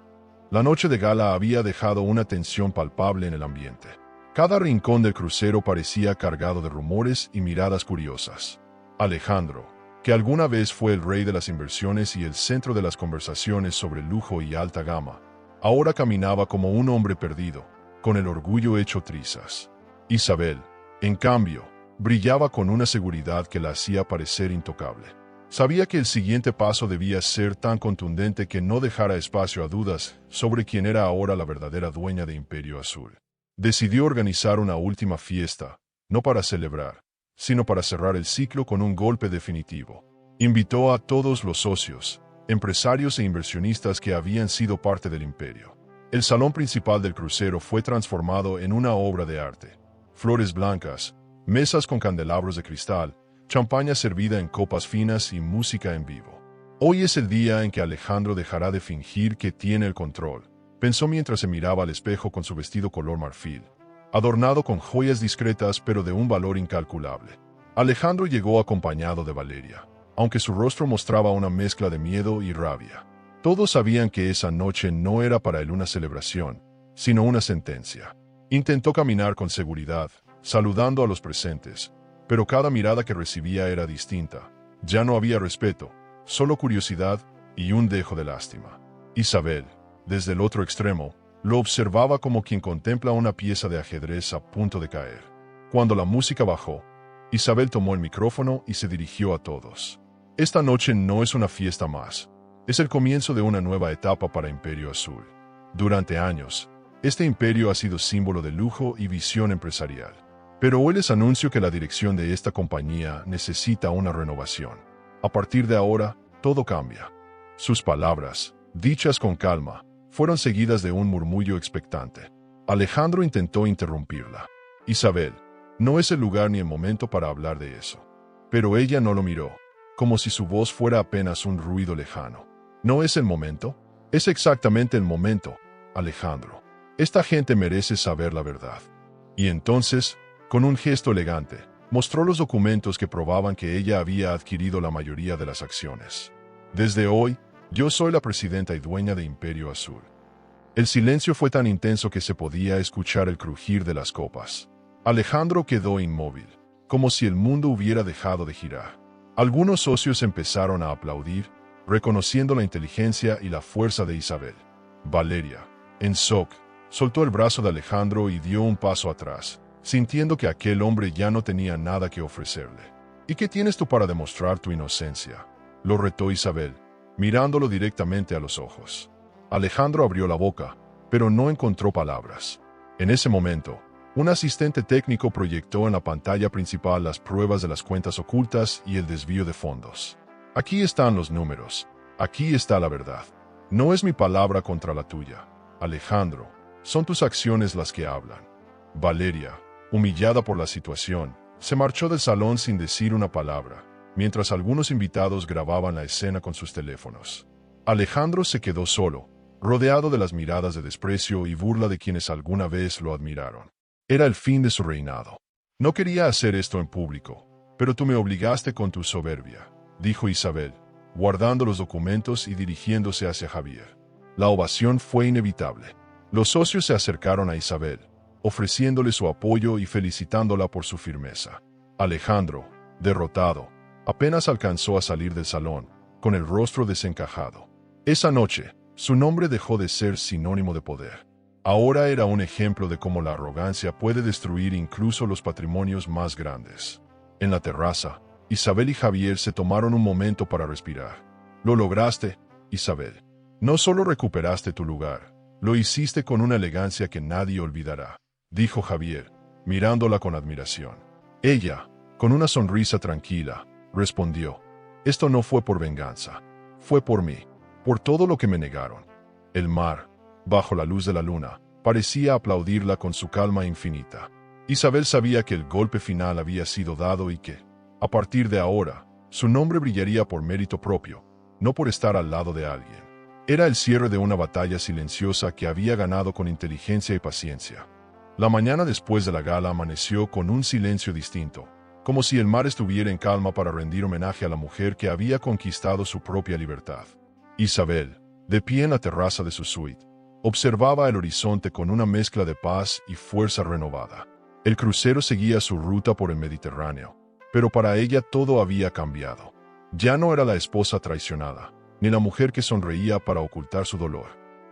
[SPEAKER 1] La noche de gala había dejado una tensión palpable en el ambiente. Cada rincón del crucero parecía cargado de rumores y miradas curiosas. Alejandro, que alguna vez fue el rey de las inversiones y el centro de las conversaciones sobre lujo y alta gama, ahora caminaba como un hombre perdido, con el orgullo hecho trizas. Isabel, en cambio, brillaba con una seguridad que la hacía parecer intocable. Sabía que el siguiente paso debía ser tan contundente que no dejara espacio a dudas sobre quién era ahora la verdadera dueña de Imperio Azul. Decidió organizar una última fiesta, no para celebrar, sino para cerrar el ciclo con un golpe definitivo. Invitó a todos los socios, empresarios e inversionistas que habían sido parte del imperio. El salón principal del crucero fue transformado en una obra de arte. Flores blancas, mesas con candelabros de cristal, champaña servida en copas finas y música en vivo. Hoy es el día en que Alejandro dejará de fingir que tiene el control, pensó mientras se miraba al espejo con su vestido color marfil, adornado con joyas discretas pero de un valor incalculable. Alejandro llegó acompañado de Valeria, aunque su rostro mostraba una mezcla de miedo y rabia. Todos sabían que esa noche no era para él una celebración, sino una sentencia. Intentó caminar con seguridad, saludando a los presentes, pero cada mirada que recibía era distinta. Ya no había respeto, solo curiosidad y un dejo de lástima. Isabel, desde el otro extremo, lo observaba como quien contempla una pieza de ajedrez a punto de caer. Cuando la música bajó, Isabel tomó el micrófono y se dirigió a todos. Esta noche no es una fiesta más. Es el comienzo de una nueva etapa para Imperio Azul. Durante años, este imperio ha sido símbolo de lujo y visión empresarial. Pero hoy les anuncio que la dirección de esta compañía necesita una renovación. A partir de ahora, todo cambia. Sus palabras, dichas con calma, fueron seguidas de un murmullo expectante. Alejandro intentó interrumpirla. Isabel, no es el lugar ni el momento para hablar de eso. Pero ella no lo miró, como si su voz fuera apenas un ruido lejano. ¿No es el momento? Es exactamente el momento, Alejandro. Esta gente merece saber la verdad. Y entonces, con un gesto elegante, mostró los documentos que probaban que ella había adquirido la mayoría de las acciones. Desde hoy, yo soy la presidenta y dueña de Imperio Azul. El silencio fue tan intenso que se podía escuchar el crujir de las copas. Alejandro quedó inmóvil, como si el mundo hubiera dejado de girar. Algunos socios empezaron a aplaudir, reconociendo la inteligencia y la fuerza de Isabel. Valeria, en shock, soltó el brazo de Alejandro y dio un paso atrás, sintiendo que aquel hombre ya no tenía nada que ofrecerle. ¿Y qué tienes tú para demostrar tu inocencia?, lo retó Isabel, mirándolo directamente a los ojos. Alejandro abrió la boca, pero no encontró palabras. En ese momento, un asistente técnico proyectó en la pantalla principal las pruebas de las cuentas ocultas y el desvío de fondos. Aquí están los números. Aquí está la verdad. No es mi palabra contra la tuya, Alejandro. Son tus acciones las que hablan. Valeria, humillada por la situación, se marchó del salón sin decir una palabra, mientras algunos invitados grababan la escena con sus teléfonos. Alejandro se quedó solo, rodeado de las miradas de desprecio y burla de quienes alguna vez lo admiraron. Era el fin de su reinado. No quería hacer esto en público, pero tú me obligaste con tu soberbia, dijo Isabel, guardando los documentos y dirigiéndose hacia Javier. La ovación fue inevitable. Los socios se acercaron a Isabel, ofreciéndole su apoyo y felicitándola por su firmeza. Alejandro, derrotado, apenas alcanzó a salir del salón, con el rostro desencajado. Esa noche, su nombre dejó de ser sinónimo de poder. Ahora era un ejemplo de cómo la arrogancia puede destruir incluso los patrimonios más grandes. En la terraza, Isabel y Javier se tomaron un momento para respirar. Lo lograste, Isabel. No solo recuperaste tu lugar, lo hiciste con una elegancia que nadie olvidará, dijo Javier, mirándola con admiración. Ella, con una sonrisa tranquila, respondió: esto no fue por venganza, fue por mí, por todo lo que me negaron. El mar, bajo la luz de la luna, parecía aplaudirla con su calma infinita. Isabel sabía que el golpe final había sido dado y que, a partir de ahora, su nombre brillaría por mérito propio, no por estar al lado de alguien. Era el cierre de una batalla silenciosa que había ganado con inteligencia y paciencia. La mañana después de la gala amaneció con un silencio distinto, como si el mar estuviera en calma para rendir homenaje a la mujer que había conquistado su propia libertad. Isabel, de pie en la terraza de su suite, observaba el horizonte con una mezcla de paz y fuerza renovada. El crucero seguía su ruta por el Mediterráneo, pero para ella todo había cambiado. Ya no era la esposa traicionada, ni la mujer que sonreía para ocultar su dolor.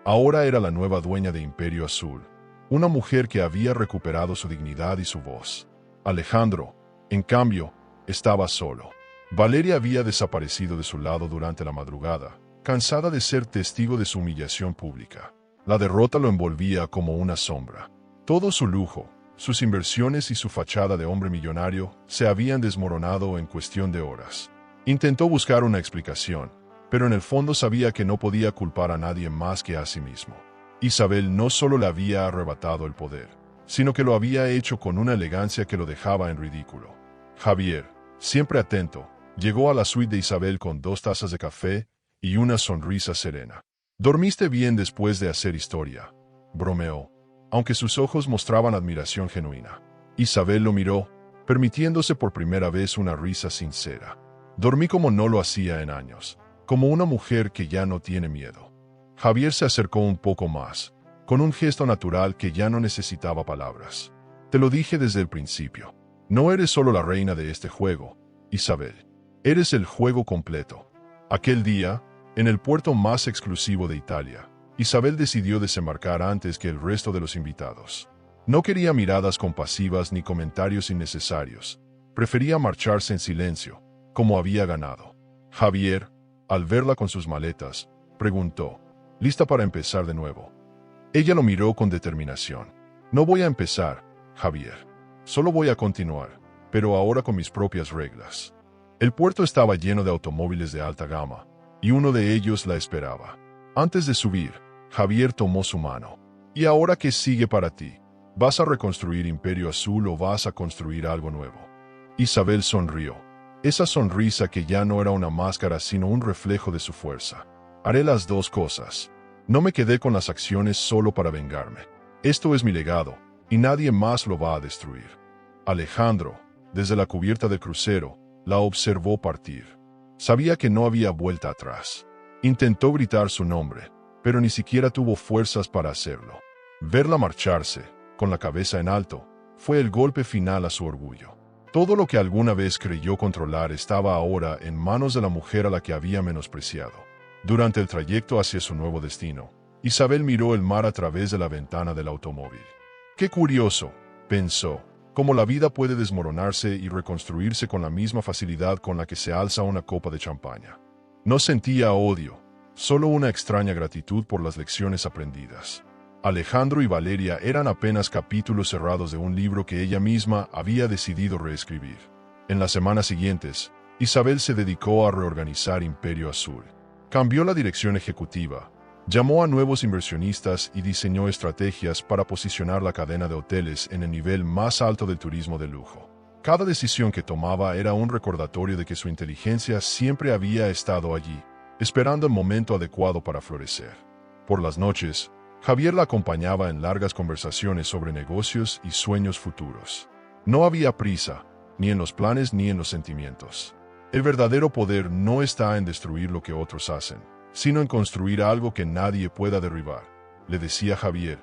[SPEAKER 1] Ahora era la nueva dueña de Imperio Azul, una mujer que había recuperado su dignidad y su voz. Alejandro, en cambio, estaba solo. Valeria había desaparecido de su lado durante la madrugada, cansada de ser testigo de su humillación pública. La derrota lo envolvía como una sombra. Todo su lujo, sus inversiones y su fachada de hombre millonario se habían desmoronado en cuestión de horas. Intentó buscar una explicación, pero en el fondo sabía que no podía culpar a nadie más que a sí mismo. Isabel no solo le había arrebatado el poder, sino que lo había hecho con una elegancia que lo dejaba en ridículo. Javier, siempre atento, llegó a la suite de Isabel con 2 tazas de café y una sonrisa serena. «¿Dormiste bien después de hacer historia?», bromeó, aunque sus ojos mostraban admiración genuina. Isabel lo miró, permitiéndose por primera vez una risa sincera. «Dormí como no lo hacía en años, como una mujer que ya no tiene miedo». Javier se acercó un poco más, con un gesto natural que ya no necesitaba palabras. «Te lo dije desde el principio. No eres solo la reina de este juego, Isabel. Eres el juego completo». Aquel día, en el puerto más exclusivo de Italia, Isabel decidió desembarcar antes que el resto de los invitados. No quería miradas compasivas ni comentarios innecesarios. Prefería marcharse en silencio, como había ganado. Javier, al verla con sus maletas, preguntó: «¿Lista para empezar de nuevo?». Ella lo miró con determinación. «No voy a empezar, Javier. Solo voy a continuar, pero ahora con mis propias reglas». El puerto estaba lleno de automóviles de alta gama, y uno de ellos la esperaba. Antes de subir, Javier tomó su mano. ¿Y ahora qué sigue para ti? ¿Vas a reconstruir Imperio Azul o vas a construir algo nuevo? Isabel sonrió. Esa sonrisa que ya no era una máscara sino un reflejo de su fuerza. Haré las dos cosas. No me quedé con las acciones solo para vengarme. Esto es mi legado, y nadie más lo va a destruir. Alejandro, desde la cubierta del crucero, la observó partir. Sabía que no había vuelta atrás. Intentó gritar su nombre, pero ni siquiera tuvo fuerzas para hacerlo. Verla marcharse, con la cabeza en alto, fue el golpe final a su orgullo. Todo lo que alguna vez creyó controlar estaba ahora en manos de la mujer a la que había menospreciado. Durante el trayecto hacia su nuevo destino, Isabel miró el mar a través de la ventana del automóvil. Qué curioso, pensó, cómo la vida puede desmoronarse y reconstruirse con la misma facilidad con la que se alza una copa de champaña. No sentía odio, solo una extraña gratitud por las lecciones aprendidas. Alejandro y Valeria eran apenas capítulos cerrados de un libro que ella misma había decidido reescribir. En las semanas siguientes, Isabel se dedicó a reorganizar Imperio Azul. Cambió la dirección ejecutiva, llamó a nuevos inversionistas y diseñó estrategias para posicionar la cadena de hoteles en el nivel más alto del turismo de lujo. Cada decisión que tomaba era un recordatorio de que su inteligencia siempre había estado allí, esperando el momento adecuado para florecer. Por las noches, Javier la acompañaba en largas conversaciones sobre negocios y sueños futuros. No había prisa, ni en los planes ni en los sentimientos. El verdadero poder no está en destruir lo que otros hacen, sino en construir algo que nadie pueda derribar, le decía Javier,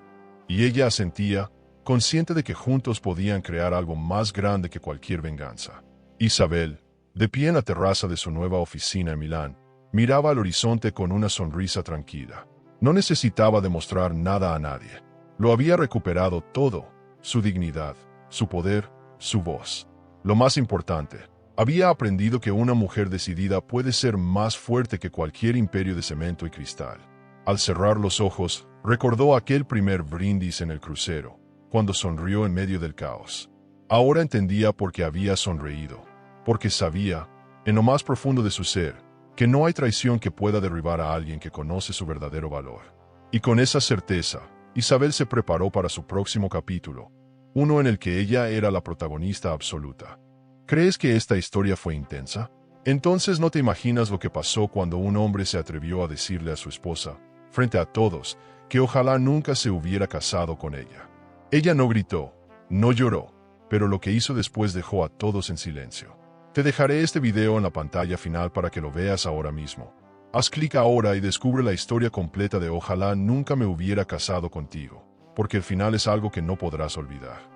[SPEAKER 1] y ella asentía, consciente de que juntos podían crear algo más grande que cualquier venganza. Isabel, de pie en la terraza de su nueva oficina en Milán, miraba al horizonte con una sonrisa tranquila. No necesitaba demostrar nada a nadie. Lo había recuperado todo, su dignidad, su poder, su voz. Lo más importante, había aprendido que una mujer decidida puede ser más fuerte que cualquier imperio de cemento y cristal. Al cerrar los ojos, recordó aquel primer brindis en el crucero, cuando sonrió en medio del caos. Ahora entendía por qué había sonreído, porque sabía, en lo más profundo de su ser, que no hay traición que pueda derribar a alguien que conoce su verdadero valor. Y con esa certeza, Isabel se preparó para su próximo capítulo, uno en el que ella era la protagonista absoluta. ¿Crees que esta historia fue intensa? Entonces no te imaginas lo que pasó cuando un hombre se atrevió a decirle a su esposa, frente a todos, que ojalá nunca se hubiera casado con ella. Ella no gritó, no lloró, pero lo que hizo después dejó a todos en silencio. Te dejaré este video en la pantalla final para que lo veas ahora mismo. Haz clic ahora y descubre la historia completa de Ojalá nunca me hubiera casado contigo, porque el final es algo que no podrás olvidar.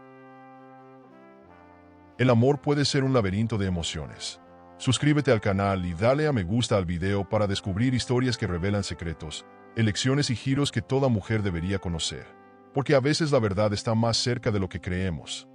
[SPEAKER 1] El amor puede ser un laberinto de emociones. Suscríbete al canal y dale a me gusta al video para descubrir historias que revelan secretos, elecciones y giros que toda mujer debería conocer, porque a veces la verdad está más cerca de lo que creemos.